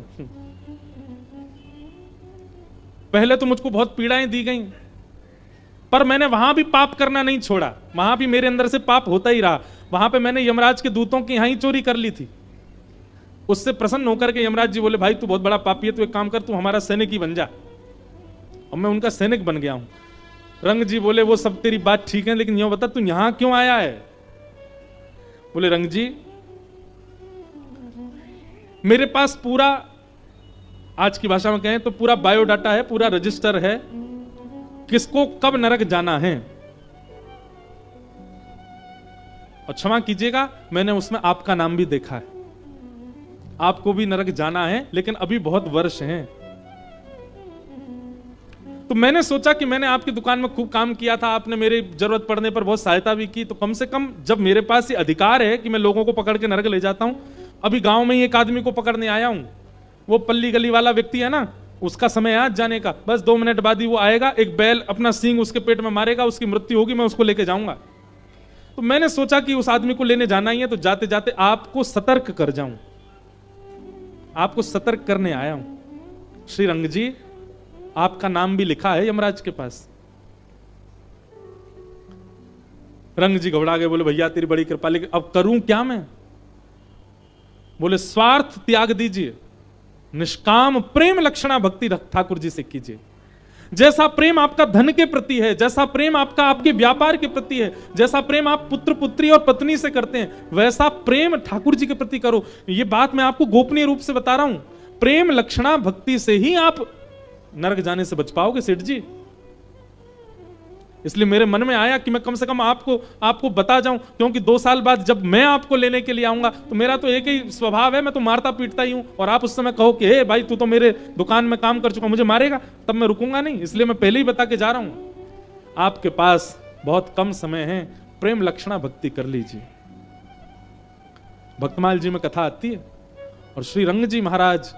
पहले तो मुझको बहुत पीड़ाएं दी गई, पर मैंने वहां भी पाप करना नहीं छोड़ा। वहां भी मेरे अंदर से पाप होता ही रहा। वहां पे मैंने यमराज के दूतों की यहां ही चोरी कर ली थी। उससे प्रसन्न होकर के यमराज जी बोले, भाई तू बहुत बड़ा पापी है, तू एक काम कर, तू हमारा सैनिक ही बन जा। और मैं उनका सैनिक बन गया हूं। रंग जी बोले, वो सब तेरी बात ठीक है, लेकिन यो बता तू यहां क्यों आया है? बोले, रंग जी मेरे पास पूरा, आज की भाषा में कहें तो पूरा बायोडाटा है, पूरा रजिस्टर है, किसको कब नरक जाना है। और क्षमा कीजिएगा, मैंने उसमें आपका नाम भी देखा है। आपको भी नरक जाना है, लेकिन अभी बहुत वर्ष हैं। तो मैंने सोचा कि मैंने आपकी दुकान में खूब काम किया था, आपने मेरी जरूरत पड़ने पर बहुत सहायता भी की, तो कम से कम जब मेरे पास ये अधिकार है कि मैं लोगों को पकड़ के नरक ले जाता हूं, अभी गांव में ही एक आदमी को पकड़ने आया हूं, वो पल्ली गली वाला व्यक्ति है ना, उसका समय आज जाने का, बस 2 मिनट बाद ही वो आएगा, एक बैल अपना सींग उसके पेट में मारेगा, उसकी मृत्यु होगी, मैं उसको लेके जाऊंगा। तो मैंने सोचा कि उस आदमी को लेने जाना ही है, तो जाते जाते आपको सतर्क कर जाऊं, आपको सतर्क करने आया हूं। श्री रंग जी, आपका नाम भी लिखा है यमराज के पास। रंग जी घबरा गए, बोले भैया तेरी बड़ी कृपा, लेकिन अब करूं क्या मैं? बोले स्वार्थ त्याग दीजिए, निष्काम प्रेम लक्षणा भक्ति ठाकुर जी से कीजिए। जैसा प्रेम आपका धन के प्रति है, जैसा प्रेम आपका आपके व्यापार के प्रति है, जैसा प्रेम आप पुत्र पुत्री और पत्नी से करते हैं, वैसा प्रेम ठाकुर जी के प्रति करो। ये बात मैं आपको गोपनीय रूप से बता रहा हूं। प्रेम लक्षणा भक्ति से ही आप नरक जाने से बच पाओगे सेठ जी। इसलिए मेरे मन में आया कि मैं कम से कम आपको बता जाऊं, क्योंकि 2 साल बाद जब मैं आपको लेने के लिए आऊंगा तो मेरा तो एक ही स्वभाव है, मैं तो मारता पीटता ही हूं। और आप उस समय कहो कि हे भाई तू तो मेरे दुकान में काम कर चुका, मुझे मारेगा, तब मैं रुकूंगा नहीं। इसलिए मैं पहले ही बता के जा रहा हूं, आपके पास बहुत कम समय है, प्रेम लक्षणा भक्ति कर लीजिए। भक्तमाल जी में कथा आती है, और श्री रंग जी महाराज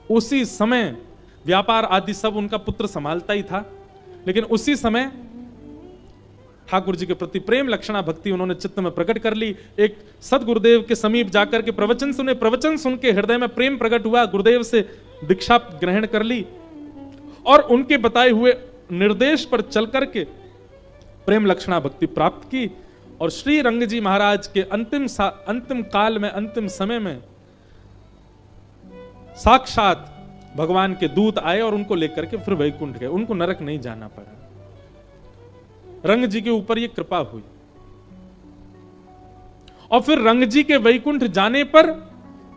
उसी समय व्यापार आदि सब उनका पुत्र संभालता ही था, लेकिन उसी समय ठाकुर जी के प्रति प्रेम लक्षणा भक्ति उन्होंने चित्त में प्रकट कर ली। एक सदगुरुदेव के समीप जाकर के प्रवचन सुने, प्रवचन सुन के हृदय में प्रेम प्रकट हुआ, गुरुदेव से दीक्षा ग्रहण कर ली और उनके बताए हुए निर्देश पर चल करके प्रेम लक्षणा भक्ति प्राप्त की। और श्री रंग जी महाराज के अंतिम काल में, अंतिम समय में साक्षात भगवान के दूत आए और उनको लेकर के फिर वैकुंठ गए, उनको नरक नहीं जाना पड़ा। रंग जी के ऊपर यह कृपा हुई। और फिर रंग जी के वैकुंठ जाने पर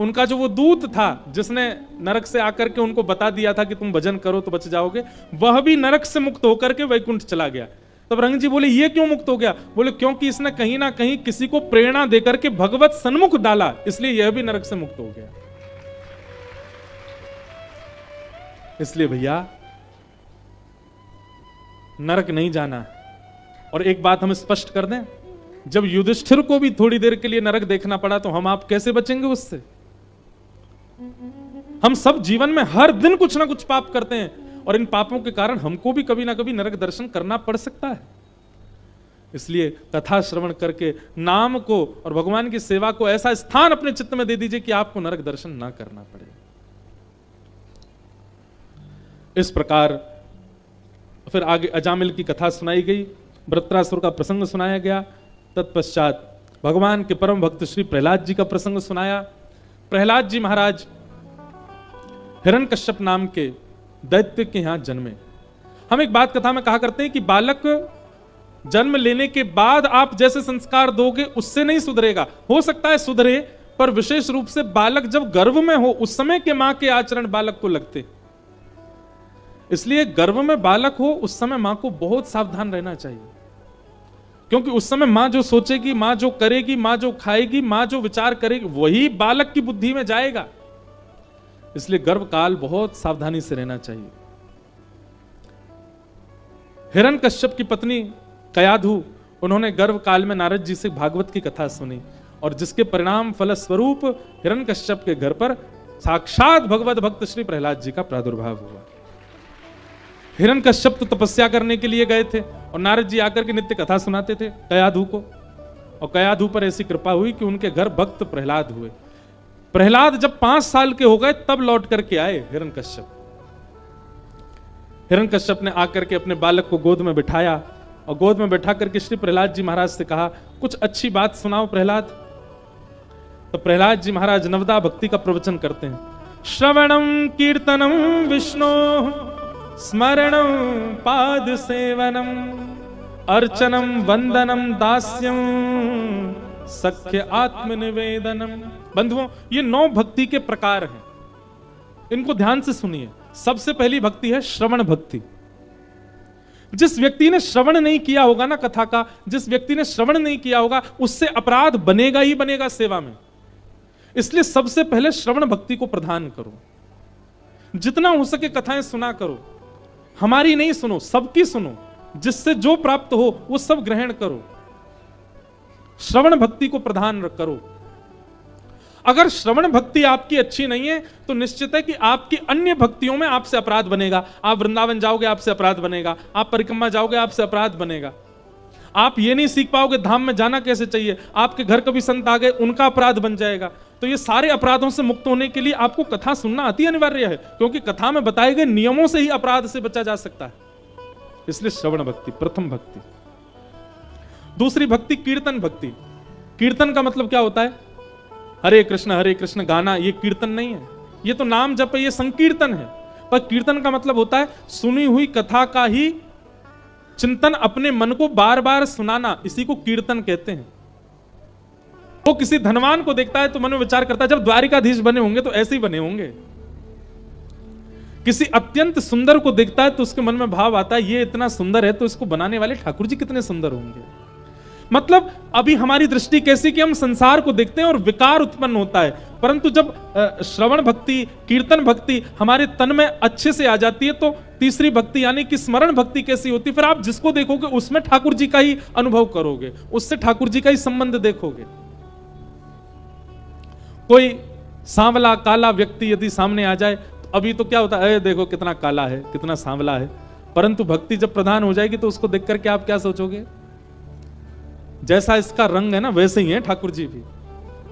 उनका जो वो दूत था जिसने नरक से आकर के उनको बता दिया था कि तुम भजन करो तो बच जाओगे, वह भी नरक से मुक्त होकर के वैकुंठ चला गया। तब रंग जी बोले ये क्यों मुक्त हो गया? बोले क्योंकि इसने कहीं ना कहीं किसी को प्रेरणा देकर के भगवत सन्मुख डाला, इसलिए यह भी नरक से मुक्त हो गया। इसलिए भैया नरक नहीं जाना। और एक बात हम स्पष्ट कर दें, जब युधिष्ठिर को भी थोड़ी देर के लिए नरक देखना पड़ा तो हम आप कैसे बचेंगे उससे? हम सब जीवन में हर दिन कुछ ना कुछ पाप करते हैं और इन पापों के कारण हमको भी कभी ना कभी नरक दर्शन करना पड़ सकता है। इसलिए कथा श्रवण करके नाम को और भगवान की सेवा को ऐसा स्थान अपने चित्त में दे दीजिए कि आपको नरक दर्शन ना करना पड़े। इस प्रकार फिर आगे अजामिल की कथा सुनाई गई, वृत्रासुर का प्रसंग सुनाया गया। तत्पश्चात भगवान के परम भक्त श्री प्रहलाद जी का प्रसंग सुनाया। प्रहलाद जी महाराज हिरण्यकश्यप नाम के दैत्य के यहां जन्मे। हम एक बात कथा में कहा करते हैं कि बालक जन्म लेने के बाद आप जैसे संस्कार दोगे उससे नहीं सुधरेगा। हो सकता है सुधरे, पर विशेष रूप से बालक जब गर्भ में हो उस समय के मां के आचरण बालक को लगते। इसलिए गर्भ में बालक हो उस समय मां को बहुत सावधान रहना चाहिए, क्योंकि उस समय मां जो सोचेगी, मां जो करेगी, मां जो खाएगी, मां जो विचार करेगी, वही बालक की बुद्धि में जाएगा। इसलिए गर्भ काल बहुत सावधानी से रहना चाहिए। हिरण्यकश्यप की पत्नी कयाधु, उन्होंने गर्भ काल में नारद जी से भागवत की कथा सुनी और जिसके परिणाम फलस्वरूप हिरण्यकश्यप के घर पर साक्षात भगवत भक्त श्री प्रहलाद जी का प्रादुर्भाव हुआ। हिरण्यकश्यप तो तपस्या करने के लिए गए थे और नारद जी आकर के नित्य कथा सुनाते थे कयाधु को, और कयाधु पर ऐसी कृपा हुई कि उनके घर भक्त प्रहलाद हुए। प्रहलाद जब 5 साल के हो गए तब लौट करके आए हिरण्यकश्यप। हिरण्यकश्यप ने आकर के अपने बालक को गोद में बिठाया और गोद में बैठा करके श्री प्रहलाद जी महाराज से कहा, कुछ अच्छी बात सुनाओ प्रहलाद। तो प्रहलाद जी महाराज नवदा भक्ति का प्रवचन करते हैं। श्रवणम कीर्तनम विष्णु स्मरणं पाद सेवनम अर्चनम वंदनम दास्यम सख्य आत्मनिवेदनम। बंधुओं, ये 9 भक्ति के प्रकार हैं, इनको ध्यान से सुनिए। सबसे पहली भक्ति है श्रवण भक्ति। जिस व्यक्ति ने श्रवण नहीं किया होगा ना कथा का, जिस व्यक्ति ने श्रवण नहीं किया होगा उससे अपराध बनेगा ही बनेगा सेवा में। इसलिए सबसे पहले श्रवण भक्ति को प्रदान करो। जितना हो सके कथाएं सुना करो, हमारी नहीं सुनो, सबकी सुनो, जिससे जो प्राप्त हो वो सब ग्रहण करो। श्रवण भक्ति को प्रधान करो। अगर श्रवण भक्ति आपकी अच्छी नहीं है तो निश्चित है कि आपकी अन्य भक्तियों में आपसे अपराध बनेगा। आप वृंदावन जाओगे आपसे अपराध बनेगा, आप परिक्रमा जाओगे आपसे अपराध बनेगा। आप ये नहीं सीख पाओगे धाम में जाना कैसे चाहिए, आपके घर कभी संत आ गए उनका अपराध बन जाएगा। तो ये सारे अपराधों से मुक्त होने के लिए आपको कथा सुनना अति अनिवार्य है, क्योंकि कथा में बताए गए नियमों से ही अपराध से बचा जा सकता है। इसलिए श्रवण भक्ति प्रथम भक्ति। दूसरी भक्ति कीर्तन भक्ति। कीर्तन का मतलब क्या होता है? हरे कृष्ण गाना, ये कीर्तन नहीं है, ये तो नाम जप है, ये संकीर्तन है। पर कीर्तन का मतलब होता है सुनी हुई कथा का ही चिंतन, अपने मन को बार बार सुनाना, इसी को कीर्तन कहते हैं। वो किसी धनवान को देखता है तो मन में विचार करता है जब द्वारिकाधीश बने होंगे तो ऐसे ही बने होंगे। किसी अत्यंत सुंदर को देखता है तो उसके मन में भाव आता है ये इतना सुंदर है तो इसको बनाने वाले ठाकुर जी कितने सुंदर होंगे। मतलब अभी हमारी दृष्टि कैसी कि हम संसार को देखते हैं और विकार उत्पन्न होता है, परंतु जब श्रवण भक्ति, कीर्तन भक्ति हमारे तन में अच्छे से आ जाती है तो तीसरी भक्ति यानी कि स्मरण भक्ति कैसी होती है, फिर आप जिसको देखोगे उसमें ठाकुर जी का ही अनुभव करोगे, उससे ठाकुर जी का ही संबंध देखोगे। कोई सांवला काला व्यक्ति यदि सामने आ जाए तो अभी तो क्या होता है, देखो कितना काला है, कितना सांवला है, परंतु भक्ति जब प्रधान हो जाएगी तो उसको देख करके आप क्या सोचोगे? जैसा इसका रंग है ना वैसे ही है ठाकुर जी भी,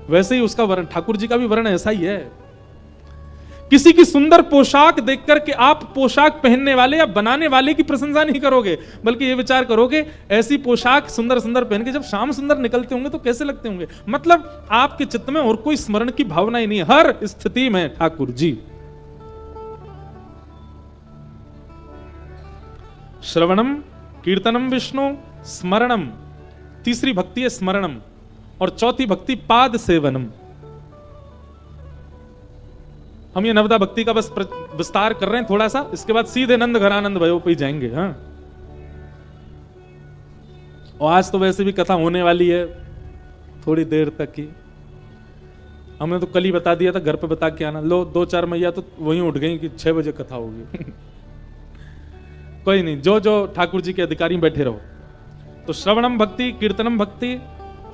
वैसे ही उसका वर्ण, ठाकुर जी का भी वर्ण ऐसा ही है। किसी की सुंदर पोशाक देख करके आप पोशाक पहनने वाले या बनाने वाले की प्रशंसा नहीं करोगे, बल्कि ये विचार करोगे ऐसी पोशाक सुंदर सुंदर पहन के जब श्याम सुंदर निकलते होंगे तो कैसे लगते होंगे। मतलब आपके चित्त में और कोई स्मरण की भावना ही नहीं, हर स्थिति में ठाकुर जी। श्रवणम कीर्तनम विष्णु स्मरणम, तीसरी भक्ति है स्मरणम, और चौथी भक्ति पाद सेवनम। हम ये नवदा भक्ति का बस विस्तार कर रहे हैं थोड़ा सा, इसके बाद सीधे नंद घरानंद भयो पे जाएंगे। हाँ, और आज तो वैसे भी कथा होने वाली है थोड़ी देर तक ही, हमने तो कल ही बता दिया था घर पे बता के आना। लो 2-4 मैया तो वहीं उठ गई कि 6 बजे कथा होगी। कोई नहीं, जो जो ठाकुर जी के अधिकारी बैठे रहो। तो श्रवणम भक्ति, कीर्तनम भक्ति,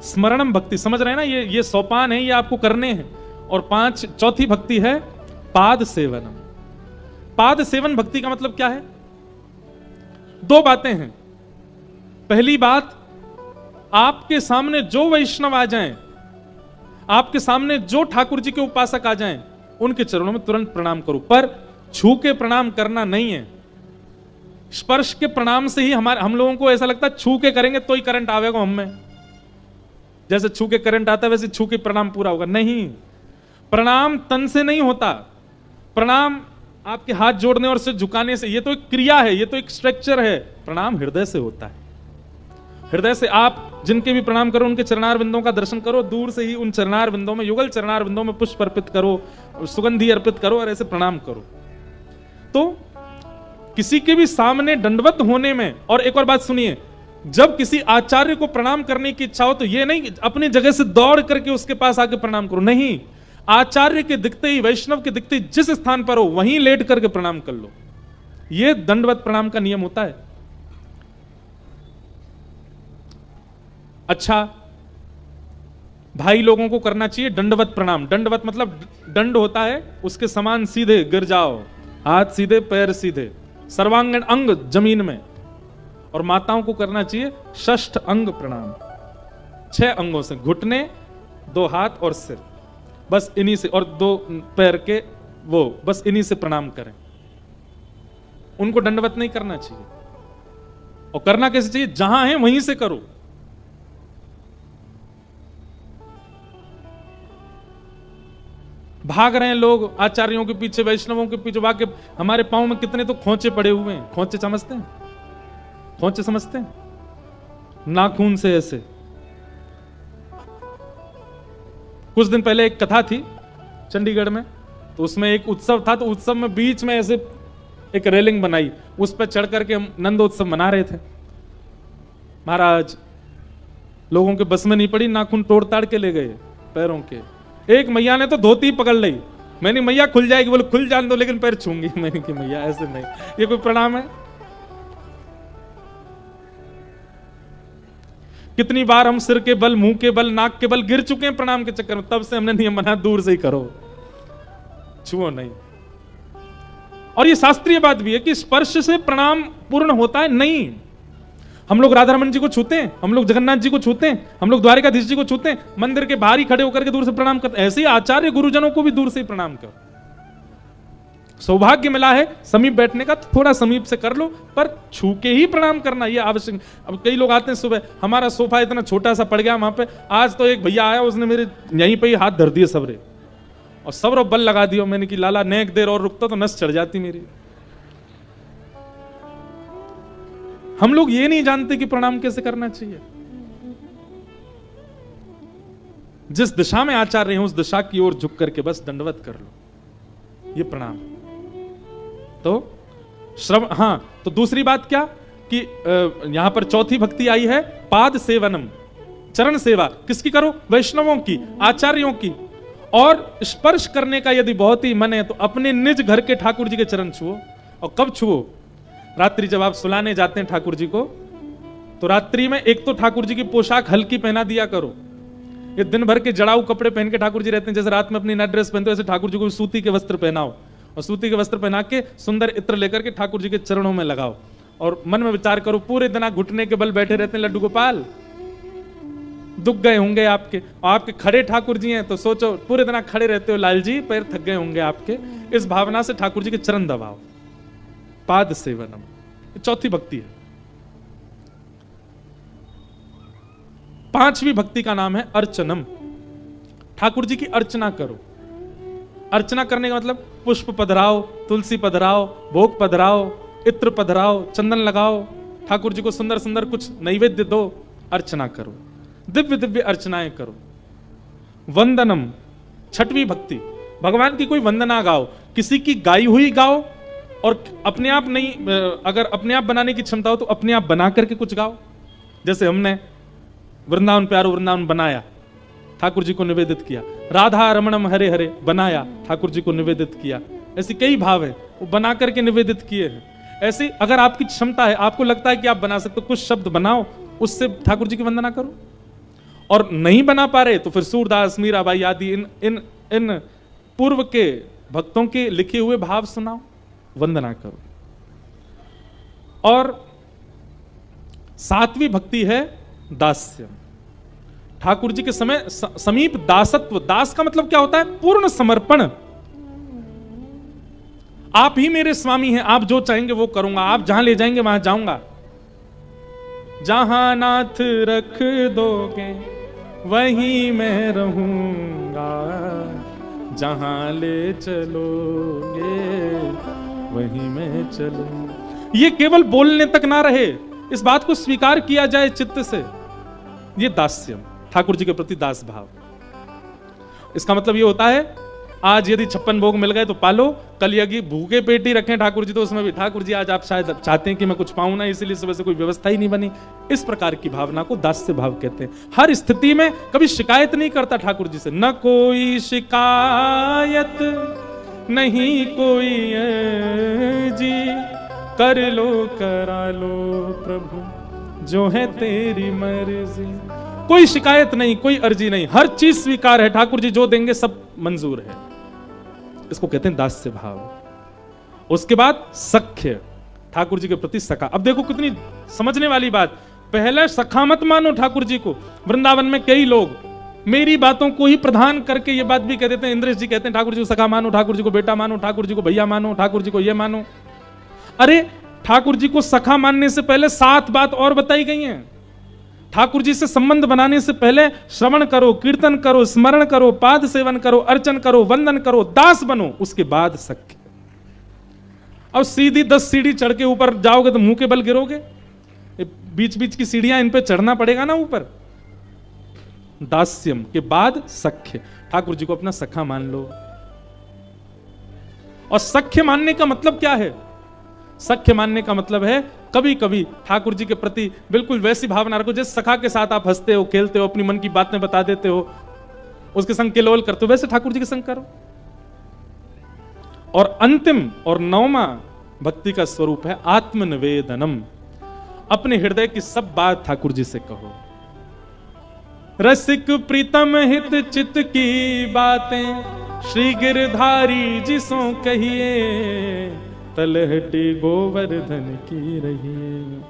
स्मरणम भक्ति, समझ रहे हैं ना, ये सोपान है, ये आपको करने हैं। और चौथी भक्ति है पाद सेवनम। पाद सेवन भक्ति का मतलब क्या है? 2 बातें हैं। पहली बात, आपके सामने जो वैष्णव आ जाएं, आपके सामने जो ठाकुर जी के उपासक आ जाएं, उनके चरणों में तुरंत प्रणाम करो, पर छू के प्रणाम करना नहीं है। स्पर्श के प्रणाम से ही हम लोगों को ऐसा लगता है छू के करेंगे तो ही करंट आवेगा हम में, जैसे छू के करंट आता है वैसे छू के प्रणाम पूरा होगा। नहीं, प्रणाम तन से नहीं होता, प्रणाम आपके हाथ जोड़ने और सिर झुकाने से, ये तो एक क्रिया है, ये तो एक स्ट्रक्चर है। प्रणाम हृदय से होता है। हृदय से आप जिनके भी प्रणाम करो उनके चरणार बिंदों का दर्शन करो, दूर से ही उन चरणार बिंदों में, युगल चरणार बिंदों में पुष्प अर्पित करो, सुगंधी अर्पित करो और ऐसे प्रणाम करो। तो किसी के भी सामने दंडवत होने में, और एक और बात सुनिए, जब किसी आचार्य को प्रणाम करने की इच्छा हो तो ये नहीं अपनी जगह से दौड़ करके उसके पास आके प्रणाम करो, नहीं, आचार्य के दिखते ही, वैष्णव के दिखते ही जिस स्थान पर हो वहीं लेट करके प्रणाम कर लो। यह दंडवत प्रणाम का नियम होता है। अच्छा, भाई लोगों को करना चाहिए दंडवत प्रणाम। दंडवत मतलब दंड होता है उसके समान सीधे गिर जाओ, हाथ सीधे पैर सीधे, सर्वांगीण अंग जमीन में। और माताओं को करना चाहिए षष्ठ अंग प्रणाम, 6 अंगों से, घुटने, 2 हाथ और सिर, बस इन्हीं से, और 2 पैर के वो, बस इन्हीं से प्रणाम करें। उनको दंडवत नहीं करना चाहिए। और करना कैसे चाहिए? जहां है वहीं से करो। भाग रहे हैं लोग आचार्यों के पीछे, वैष्णवों के पीछे, वाके हमारे पांव में कितने तो खोंचे पड़े हुए हैं। खोंचे समझते हैं? खोंचे समझते हैं? नाखून से ऐसे। कुछ दिन पहले एक कथा थी चंडीगढ़ में, तो उसमें एक उत्सव था, तो उत्सव में बीच में ऐसे एक रेलिंग बनाई, उस पर चढ़ करके हम नंदोत्सव मना रहे थे। महाराज, लोगों के बस में नहीं पड़ी, नाखून तोड़ ताड़ के ले गए पैरों के। एक मैया ने तो धोती पकड़ ली, मैंने मैया खुल जाएगी, बोले खुल जान दो लेकिन पैर छूंगी। मैंने कि मैया ऐसे नहीं, ये कोई प्रणाम है? कितनी बार हम सिर के बल, मुंह के बल, नाक के बल गिर चुके हैं प्रणाम के चक्कर में, तब से हमने नियम बना दूर से ही करो, छुओ नहीं। और ये शास्त्रीय बात भी है कि स्पर्श से प्रणाम पूर्ण होता है नहीं। हम लोग राधा रमन जी को छूते हैं, हम लोग जगन्नाथ जी को छूते हैं, हम लोग द्वारिकाधीश जी को छूते हैं, मंदिर के बाहर ही खड़े होकर के दूर से प्रणाम करते हैं। ऐसे ही आचार्य गुरुजनों को भी दूर से ही प्रणाम करो। सौभाग्य मिला है समीप बैठने का तो थोड़ा समीप से कर लो, पर छू के ही प्रणाम करना ये आवश्यक। अब कई लोग आते हैं सुबह, हमारा सोफा इतना छोटा सा पड़ गया वहां पे, आज तो एक भैया आया उसने मेरे यहीं पे ही हाथ धर दिए सबरे और सबरो बल लगा दिया। मैंने कि लाला नेक देर और रुकता तो नस चढ़ जाती मेरी। हम लोग ये नहीं जानते कि प्रणाम कैसे करना चाहिए। जिस दिशा में आचार्य हैं उस दिशा की ओर झुक करके बस दंडवत कर लो, ये प्रणाम। तो श्रवण, हाँ, तो दूसरी बात क्या कि यहां पर चौथी भक्ति आई है पाद सेवनम, चरण सेवा किसकी करो? वैष्णवों की, आचार्यों की। और स्पर्श करने का यदि बहुत ही मन है तो अपने निज घर के ठाकुर जी के चरण छुओ। और कब छुओ? रात्रि जब आप सुलाने जाते हैं ठाकुर जी को, तो रात्रि में एक तो ठाकुर जी की पोशाक हल्की पहना दिया करो। ये दिन भर के जड़ाऊ कपड़े पहन के ठाकुर जी रहते हैं, जैसे रात में अपनी नई ड्रेस पहनते हो, ऐसे ठाकुर जी को सूती के वस्त्र पहनाओ और सूती के वस्त्र पहना के सुंदर इत्र लेकर के ठाकुर जी के चरणों में लगाओ और मन में विचार करो, पूरे दिन आप घुटने के बल बैठे रहते हैं लड्डू गोपाल, दुख गए होंगे आपके, और आपके खड़े ठाकुर जी हैं तो सोचो पूरे दिन आप खड़े रहते हो लाल जी, पैर थक गए होंगे आपके। इस भावना से ठाकुर जी के चरण दबाओ। पाद सेवनम चौथी भक्ति है। पांचवी भक्ति का नाम है अर्चनम। ठाकुर जी की अर्चना करो। अर्चना करने का मतलब पुष्प पधराओ, तुलसी पधराओ, भोग पधराओ, इत्र पधराओ, चंदन लगाओ, ठाकुर जी को सुंदर सुंदर कुछ नैवेद्य दो, अर्चना करो, दिव्य दिव्य अर्चनाएं करो। वंदनम छठवीं भक्ति, भगवान की कोई वंदना गाओ, किसी की गाई हुई गाओ, और अपने आप नहीं, अगर अपने आप बनाने की क्षमता हो तो अपने आप बना करके कुछ गाओ। जैसे हमने वृंदावन प्यारो वृंदावन बनाया, ठाकुर जी को निवेदित किया। राधा रमणम हरे हरे बनाया, ठाकुर जी को निवेदित किया। ऐसी कई भाव है वो बना करके निवेदित किए हैं। ऐसे अगर आपकी क्षमता है, आपको लगता है कि आप बना सकते हो, कुछ शब्द बनाओ, उससे ठाकुर जी की वंदना करो। और नहीं बना पा रहे तो फिर सूरदास, मीराबाई आदि इन पूर्व के भक्तों के लिखे हुए भाव सुनाओ, वंदना करो। और सातवीं भक्ति है दास्य। ठाकुर जी के समय समीप दासत्व। दास का मतलब क्या होता है? पूर्ण समर्पण। आप ही मेरे स्वामी हैं, आप जो चाहेंगे वो करूंगा, आप जहां ले जाएंगे वहां जाऊंगा। जहां नाथ रख दोगे वहीं मैं रहूंगा, जहां ले चलोगे वहीं मैं चलूंगा। ये केवल बोलने तक ना रहे, इस बात को स्वीकार किया जाए चित्त से। ये दास्यम, ठाकुर जी के प्रति दास भाव। इसका मतलब ये होता है आज यदि 56 भोग मिल गए तो पालो, कल यदि भूखे पेट ही रखें ठाकुर जी तो उसमें भी ठाकुर जी आज आप शायद चाहते हैं कि मैं कुछ पाऊं ना, इसलिए सुबह से कोई व्यवस्था ही नहीं बनी। इस प्रकार की भावना को दास्य भाव कहते हैं। हर स्थिति में कभी शिकायत नहीं करता ठाकुर जी से, न कोई शिकायत नहीं कोई जी, कर लो करा लो प्रभु जो है तेरी मर्जी। कोई शिकायत नहीं, कोई अर्जी नहीं, हर चीज स्वीकार है, ठाकुर जी जो देंगे सब मंजूर है। इसको कहते हैं दास्य भाव। उसके बाद सख्य, ठाकुर जी के प्रति सखा। अब देखो कितनी समझने वाली बात। पहले सखा मत मानो ठाकुर जी को। वृंदावन में कई लोग मेरी बातों को ही प्रधान करके ये बात भी कह देते हैं। इंद्रेश जी कहते हैं ठाकुर जी को सखा मानो, ठाकुर जी को बेटा मानो, ठाकुर जी को भैया मानो, ठाकुर जी को ये मानो। अरे ठाकुर जी को सखा मानने से पहले 7 बात और बताई गई हैं। ठाकुर जी से संबंध बनाने से पहले श्रवण करो, कीर्तन करो, स्मरण करो, पाद सेवन करो, अर्चन करो, वंदन करो, दास बनो, उसके बाद सख्य। अब सीधी 10 सीढ़ी चढ़ के ऊपर जाओगे तो मुंह के बल गिरोगे। बीच बीच की सीढ़ियां, इन पे चढ़ना पड़ेगा ना ऊपर। दास्यम के बाद सख्य, ठाकुर जी को अपना सखा मान लो। और सख्य मानने का मतलब क्या है? सख्य मानने का मतलब है कभी कभी ठाकुर जी के प्रति बिल्कुल वैसी भावना रखो जैसे सखा के साथ आप हंसते हो, खेलते हो, अपनी मन की बातें बता देते हो, उसके संग किलोल करते हो, वैसे ठाकुर जी के संग करो। और अंतिम और 9वां भक्ति का स्वरूप है आत्मनिवेदनम। अपने हृदय की सब बात ठाकुर जी से कहो। रसिक प्रीतम हित चित की बातें श्री गिरधारी जिसो कहिए, तलहटी गोवर्धन की रही।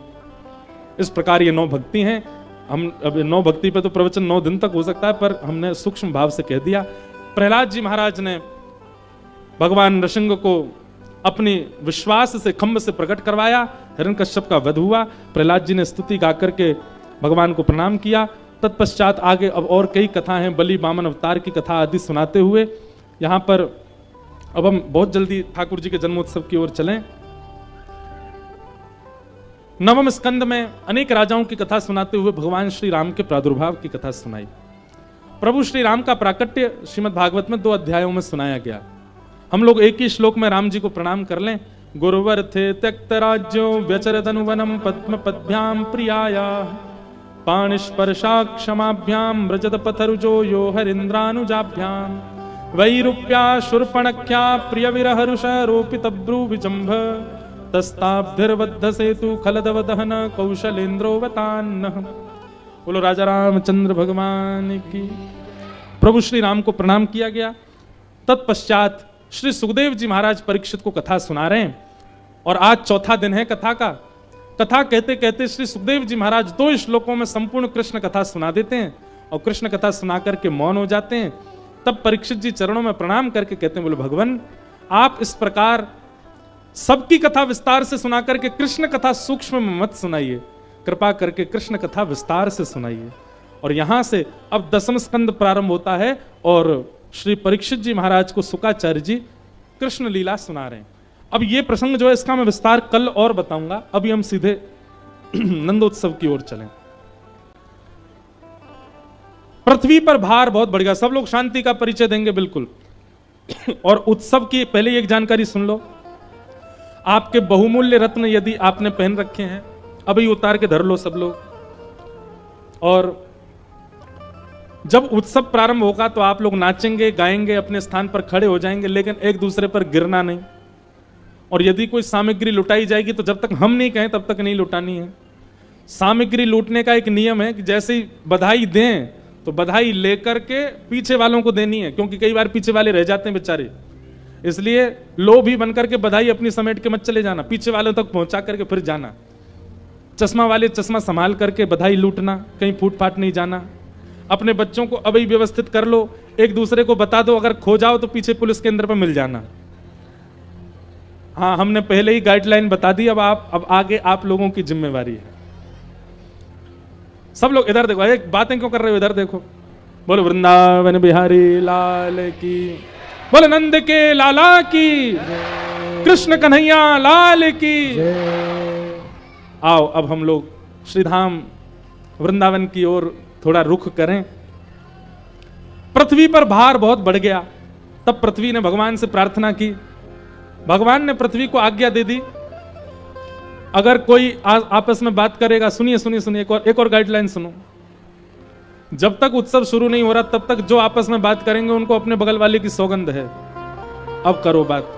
इस प्रकार ये 9 भक्ति हैं। हम अब 9 भक्ति पे तो प्रवचन 9 दिन तक हो सकता है, पर हमने सूक्ष्म भाव से कह दिया। प्रहलाद जी महाराज ने भगवान नृसिंह को अपने विश्वास से खम्भ से प्रकट करवाया, हिरण्यकश्यप का वध हुआ, प्रहलाद जी ने स्तुति गा करके भगवान को प्रणाम किया। तत्पश्चात आगे अब और कई कथा हैं, बलि वामन अवतार की कथा आदि सुनाते हुए यहाँ पर अब हम बहुत जल्दी ठाकुर जी के जन्मोत्सव की ओर चलें। नवम स्कंद में अनेक राजाओं की कथा सुनाते हुए भगवान श्री राम के प्रादुर्भाव की कथा सुनाई। प्रभु श्री राम का प्राकट्य श्रीमद् भागवत में 2 अध्यायों में सुनाया गया। हम लोग एक ही श्लोक में राम जी को प्रणाम कर लें। गुरुवर थे त्यक्त राज्यो व्यचरत अनुवनम पद्म पद्भ्याम प्रियाया पाणिस्पर्शा क्षमाभ्याम व्रजत पथरुजो यो हरिन्द्रानुजाभ्याम वैरूप्या शूर्पणख्या प्रिय विरहरुष रोपित ब्रू विजंभ तस्ताब्धिर्बद्ध सेतु खलदव दहन कौशलेन्द्रोवतान्न। बोलो राजा रामचंद्र भगवान की। प्रभु श्री राम को प्रणाम किया गया। तत्पश्चात श्री सुखदेव जी महाराज परीक्षित को कथा सुना रहे हैं और आज चौथा दिन है कथा का। कथा कहते कहते श्री सुखदेव जी महाराज 2 श्लोकों में संपूर्ण कृष्ण कथा सुना देते हैं और कृष्ण कथा सुना करके मौन हो जाते हैं। तब परीक्षित जी चरणों में प्रणाम करके कहते हैं, बोले भगवान आप इस प्रकार सबकी कथा विस्तार से सुना करके कृष्ण कथा सूक्ष्म में मत सुनाइए, कृपा करके कृष्ण कथा विस्तार से सुनाइए। और यहां से अब 10वां स्कंद प्रारंभ होता है और श्री परीक्षित जी महाराज को शुकाचार्य जी कृष्ण लीला सुना रहे हैं। अब ये प्रसंग जो है इसका मैं विस्तार कल और बताऊंगा। अभी हम सीधे नंदोत्सव की ओर चलें। पृथ्वी पर भार बहुत बढ़ गया। सब लोग शांति का परिचय देंगे बिल्कुल। और उत्सव की पहले एक जानकारी सुन लो। आपके बहुमूल्य रत्न यदि आपने पहन रखे हैं अभी उतार के धर लो सब लोग। और जब उत्सव प्रारंभ होगा तो आप लोग नाचेंगे गाएंगे, अपने स्थान पर खड़े हो जाएंगे, लेकिन एक दूसरे पर गिरना नहीं। और यदि कोई सामग्री लुटाई जाएगी तो जब तक हम नहीं कहें तब तक नहीं लुटानी है। सामग्री लूटने का एक नियम है कि जैसे ही बधाई दें तो बधाई लेकर के पीछे वालों को देनी है, क्योंकि कई बार पीछे वाले रह जाते हैं बेचारे। इसलिए लोभ ही बनकर के बधाई अपनी समेट के मत चले जाना, पीछे वालों तक पहुंचा करके फिर जाना। चश्मा वाले चश्मा संभाल करके बधाई लूटना, कहीं फूट फाट नहीं जाना। अपने बच्चों को अभी व्यवस्थित कर लो, एक दूसरे को बता दो, अगर खो जाओ तो पीछे पुलिस केंद्र पर मिल जाना। हाँ, हमने पहले ही गाइडलाइन बता दी, अब आगे आप लोगों की जिम्मेवारी है। सब लोग इधर देखो, एक बातें क्यों कर रहे हो, इधर देखो। बोलो वृंदावन बिहारी लाल की, बोलो नंद के लाला की, कृष्ण कन्हैया लाल की। आओ अब हम लोग श्रीधाम वृंदावन की ओर थोड़ा रुख करें। पृथ्वी पर भार बहुत बढ़ गया। तब पृथ्वी ने भगवान से प्रार्थना की। भगवान ने पृथ्वी को आज्ञा दे दी, अगर कोई आपस में बात करेगा, सुनिए सुनिए सुनिए, एक और गाइडलाइन सुनो। जब तक उत्सव शुरू नहीं हो रहा तब तक जो आपस में बात करेंगे उनको अपने बगल वाले की सौगंध है। अब करो बात।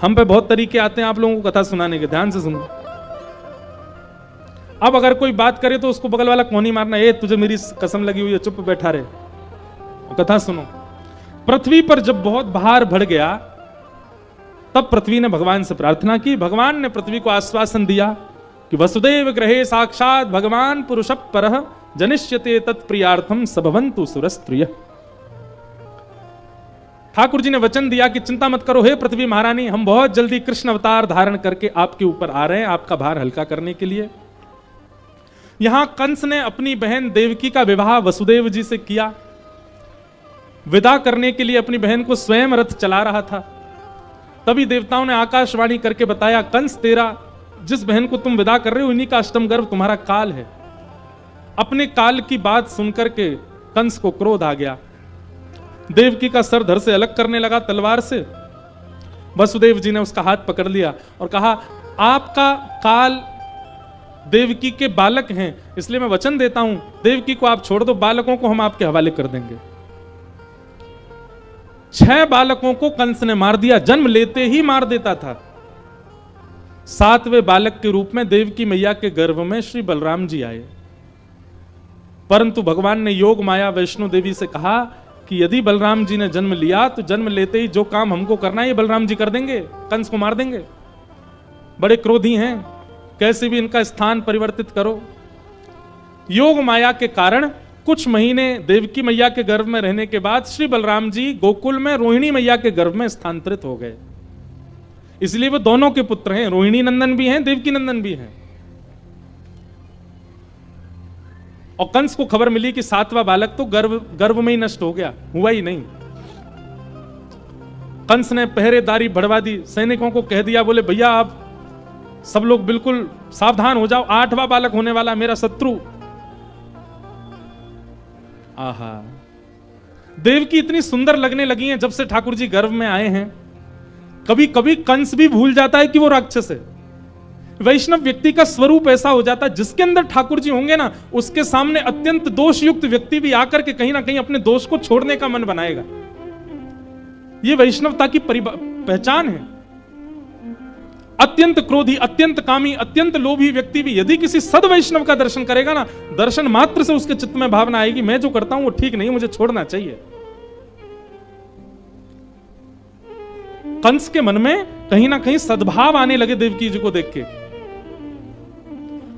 हम पे बहुत तरीके आते हैं आप लोगों को कथा सुनाने के, ध्यान से सुनो। अब अगर कोई बात करे तो उसको बगल वाला कौन ही मारना, ए तुझे मेरी कसम लगी हुई है, चुप बैठा रहे, कथा सुनो। पृथ्वी पर जब बहुत भार बढ़ गया तब पृथ्वी ने भगवान से प्रार्थना की। भगवान ने पृथ्वी को आश्वासन दिया कि वसुदेव गृहे साक्षात भगवान पुरुष परः जनिष्यते तत्प्रियार्थम सबवन्तु सुरस्त्रिय। ठाकुर जी ने वचन दिया कि चिंता मत करो हे पृथ्वी महारानी, हम बहुत जल्दी कृष्ण अवतार धारण करके आपके ऊपर आ रहे हैं, आपका भार हल्का करने के लिए। यहां कंस ने अपनी बहन देवकी का विवाह वसुदेव जी से किया। विदा करने के लिए अपनी बहन को स्वयं रथ चला रहा था। तभी देवताओं ने आकाशवाणी करके बताया, कंस तेरा जिस बहन को तुम विदा कर रहे हो इन्हीं का अष्टम गर्भ तुम्हारा काल है। अपने काल की बात सुनकर के कंस को क्रोध आ गया। देवकी का सर धड़ से अलग करने लगा तलवार से। वसुदेव जी ने उसका हाथ पकड़ लिया और कहा, आपका काल देवकी के बालक हैं, इसलिए मैं वचन देता हूं देवकी को आप छोड़ दो, बालकों को हम आपके हवाले कर देंगे। 6 बालकों को कंस ने मार दिया, जन्म लेते ही मार देता था। 7वें बालक के रूप में देवकी मैया के गर्भ में श्री बलराम जी आए। परंतु भगवान ने योग माया वैष्णो देवी से कहा कि यदि बलराम जी ने जन्म लिया तो जन्म लेते ही जो काम हमको करना है ये बलराम जी कर देंगे, कंस को मार देंगे। बड़े क्रोधी हैं, कैसे भी इनका स्थान परिवर्तित करो। योग माया के कारण कुछ महीने देवकी मैया के गर्भ में रहने के बाद श्री बलराम जी गोकुल में रोहिणी मैया के गर्भ में स्थानांतरित हो गए। इसलिए वो दोनों के पुत्र हैं, रोहिणी नंदन भी हैं, देवकी नंदन भी हैं। और कंस को खबर मिली कि 7वां बालक तो गर्भ में ही नष्ट हो गया, हुआ ही नहीं। कंस ने पहरेदारी बढ़वा दी, सैनिकों को कह दिया, बोले भैया आप सब लोग बिल्कुल सावधान हो जाओ, 8वां बालक होने वाला मेरा शत्रु। आहा, देवकी इतनी सुंदर लगने लगी हैं जब से ठाकुर जी गर्भ में आए हैं। कभी कभी कंस भी भूल जाता है कि वो राक्षस है। वैष्णव व्यक्ति का स्वरूप ऐसा हो जाता है, जिसके अंदर ठाकुर जी होंगे ना, उसके सामने अत्यंत दोषयुक्त व्यक्ति भी आकर के कहीं ना कहीं अपने दोष को छोड़ने का मन बनाएगा। यह वैष्णवता की पहचान है। अत्यंत क्रोधी, अत्यंत कामी, अत्यंत लोभी व्यक्ति भी यदि किसी सद वैष्णव का दर्शन करेगा ना, दर्शन मात्र से उसके चित्त में भावना आएगी, मैं जो करता हूं वो ठीक नहीं, मुझे छोड़ना चाहिए। कंस के मन में कहीं ना कहीं सद्भाव आने लगे देवकी जी को देख के।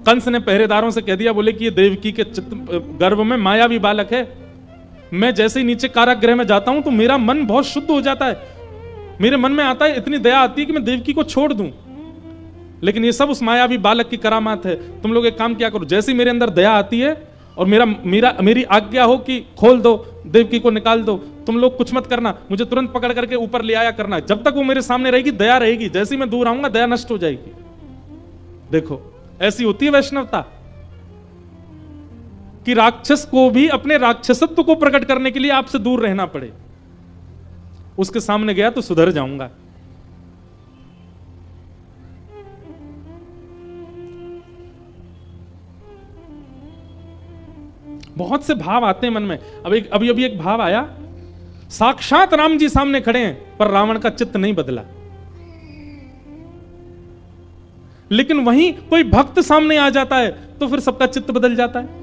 कंस ने पहरेदारों से कह दिया, बोले कि ये देवकी के गर्भ में मायावी बालक है। मैं जैसे ही नीचे कारागृह में जाता हूं तो मेरा मन बहुत शुद्ध हो जाता है, मेरे मन में आता है, इतनी दया आती है कि मैं देवकी को छोड़ दूं। लेकिन ये सब उस मायावी बालक की करामात है। तुम लोग एक काम क्या करो, जैसे ही मेरे अंदर दया आती है और मेरी आज्ञा हो कि खोल दो, देवकी को निकाल दो, तुम लोग कुछ मत करना, मुझे तुरंत पकड़ करके ऊपर ले आया करना। जब तक वो मेरे सामने रहेगी दया रहेगी, जैसे ही मैं दूर आऊंगा दया नष्ट हो जाएगी। देखो ऐसी होती है वैष्णवता कि राक्षस को भी अपने राक्षसत्व को प्रकट करने के लिए आपसे दूर रहना पड़े। उसके सामने गया तो सुधर जाऊंगा। बहुत से भाव आते हैं मन में। अभी एक भाव आया, साक्षात राम जी सामने खड़े हैं पर रावण का चित्त नहीं बदला। लेकिन वहीं कोई भक्त सामने आ जाता है तो फिर सबका चित्त बदल जाता है।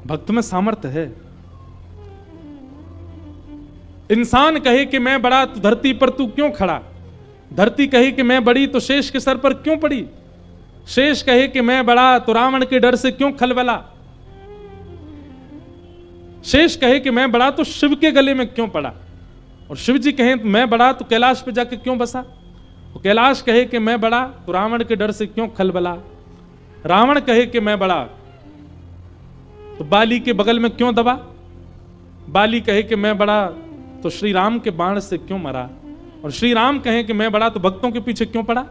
भक्त में सामर्थ्य है। इंसान कहे कि मैं बड़ा तो धरती पर तू क्यों खड़ा, धरती कहे कि मैं बड़ी तो शेष के सर पर क्यों पड़ी, शेष कहे कि मैं बड़ा तो रावण के डर से क्यों खलबला, शेष कहे कि मैं बड़ा तो शिव के गले में क्यों पड़ा, और शिव जी कहें मैं बड़ा तो कैलाश पे जाके क्यों बसा, तो कैलाश कहे कि मैं बड़ा तो रावण के डर से क्यों खलबला, रावण कहे कि मैं बड़ा तो बाली के बगल में क्यों दबा, बाली कहे कि मैं बड़ा तो श्री राम के बाण से क्यों मरा, और श्री राम कहे कि मैं बड़ा तो भक्तों के पीछे क्यों पड़ा।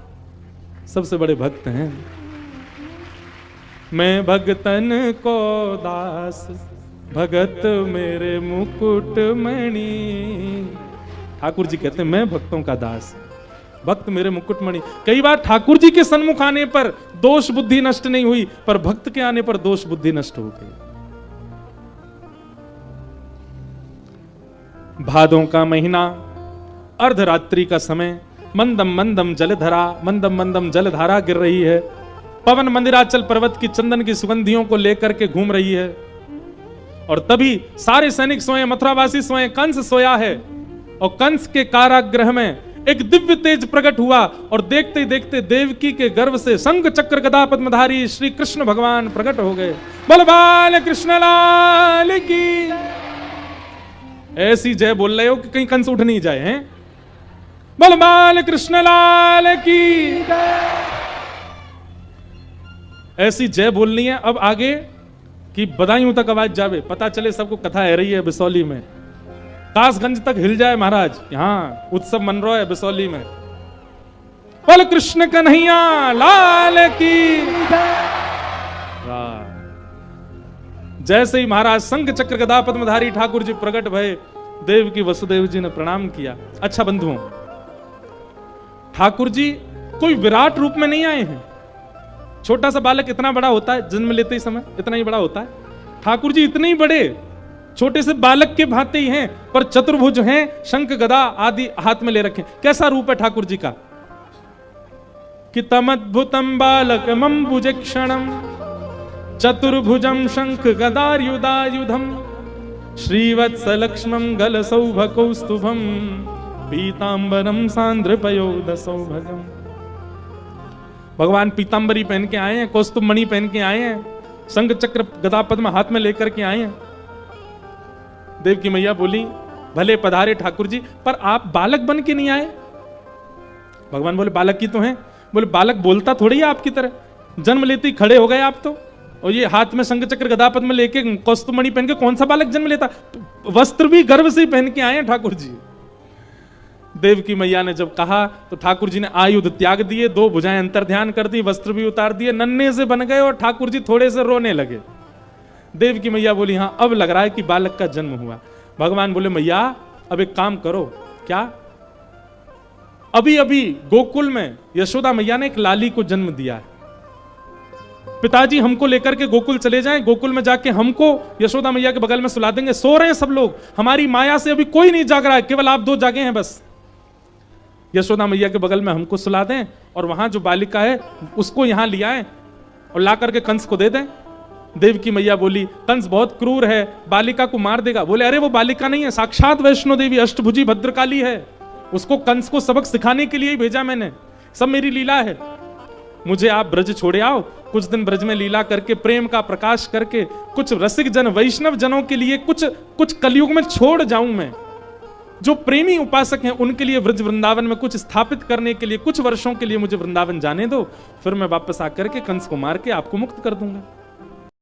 सबसे बड़े भक्त हैं। मैं भगतन को दास भगत मेरे मुकुट मणि। ठाकुर जी कहते हैं मैं भक्तों का दास, भक्त मेरे मुकुट मणि। कई बार ठाकुर जी के सन्मुख आने पर दोष बुद्धि नष्ट नहीं हुई, पर भक्त के आने पर दोष बुद्धि नष्ट हो गई। भादों का महीना, अर्धरात्रि का समय, मंदम मंदम जलधरा, मंदम मंदम जलधारा गिर रही है। पवन मंदिराचल पर्वत की चंदन की सुगंधियों को लेकर के घूम रही है। और तभी सारे सैनिक सोए, मथुरावासी सोए, कंस सोया है। और कंस के कारागृह में एक दिव्य तेज प्रकट हुआ और देखते ही देखते देवकी के गर्भ से शंख चक्र गदा पद्मधारी श्री कृष्ण भगवान प्रकट हो गए। बोल बाल कृष्ण लाल की। ऐसी जय बोल रहे हो कि कहीं कंस उठ नहीं जाए हैं। बोल बाल कृष्ण लाल की। ऐसी जय बोलनी है अब आगे कि बदायूं तक आवाज जावे, पता चले सबको कथा है रही है बिसौली में, कासगंज तक हिल जाए महाराज, यहां उत्सव मन रहा है बिसौली में। बोल कृष्ण कन्हैया लाल की। जैसे ही महाराज शंख चक्र गदा पद्मधारी ठाकुर जी प्रकट भये, देव की वसुदेव जी ने प्रणाम किया। अच्छा बंधुओं, ठाकुर जी कोई विराट रूप में नहीं आए हैं। छोटा सा बालक इतना बड़ा होता है, जन्म लेते ही समय इतना ही बड़ा होता है। ठाकुर जी इतने ही बड़े छोटे से बालक के भांति ही हैं, पर चतुर्भुज हैं, शंख गदा आदि हाथ में ले रखे। कैसा रूप है ठाकुर जी का कि तमद्भुतम बालक मम्बुजक्षणम चतुर्भुजम शंख गदायुधायुधम श्रीवत्सलक्ष्मं गलसौभकौस्तुभम पीतांबरम सांद्रपयोद सौभगम। भगवान पीतांबरी पहन के आए हैं, कौस्तुभ मणि पहन के आए हैं, शंख चक्र गदा पद्म हाथ में लेकर के आए हैं। देव की मैया बोली, भले पधारे ठाकुर जी, पर आप बालक बन के नहीं आए। भगवान बोले बालक ही तो हैं। बोले बालक बोलता थोड़ी है आपकी तरह, जन्म लेते ही खड़े हो गए आप तो, और ये हाथ में शंख चक्र गदा पद्म लेके कौस्तुभमणि पहन के कौन सा बालक जन्म लेता? वस्त्र भी गर्भ से ही पहन के आए हैं ठाकुर जी। देवकी मैया ने जब कहा तो ठाकुर जी ने आयुध त्याग दिए, 2 भुजाएं अंतर ध्यान कर दी, वस्त्र भी उतार दिए, नन्हे से बन गए और ठाकुर जी थोड़े से रोने लगे। देवकी मैया बोली हाँ अब लग रहा है कि बालक का जन्म हुआ। भगवान बोले मैया अब एक काम करो। क्या? अभी अभी गोकुल में यशोदा मैया ने एक लाली को जन्म दिया है, पिताजी हमको लेकर के गोकुल चले जाएं, गोकुल में जाके हमको यशोदा मैया के बगल में सुला देंगे। सो रहे हैं सब लोग, हमारी माया से अभी कोई नहीं जाग रहा है, केवल आप 2 जागे हैं बस। यशोदा मैया के बगल में हमको सुला दें और वहां जो बालिका है उसको यहां ले आए और ला करके कंस को दे दें। देवकी मैया बोली कंस बहुत क्रूर है, बालिका को मार देगा। बोले अरे वो बालिका नहीं है, साक्षात वैष्णो देवी अष्टभुजी भद्रकाली है, उसको कंस को सबक सिखाने के लिए ही भेजा मैंने, सब मेरी लीला है। मुझे आप ब्रज छोड़े आओ, कुछ दिन ब्रज में लीला करके प्रेम का प्रकाश करके कुछ रसिक जन वैष्णव जनों के लिए कुछ कलयुग में छोड़ जाऊं मैं। जो प्रेमी उपासक हैं उनके लिए ब्रज वृंदावन में कुछ स्थापित करने के लिए कुछ वर्षों के लिए मुझे वृंदावन जाने दो, फिर मैं वापस आकर के कंस को मार के आपको मुक्त कर दूंगा।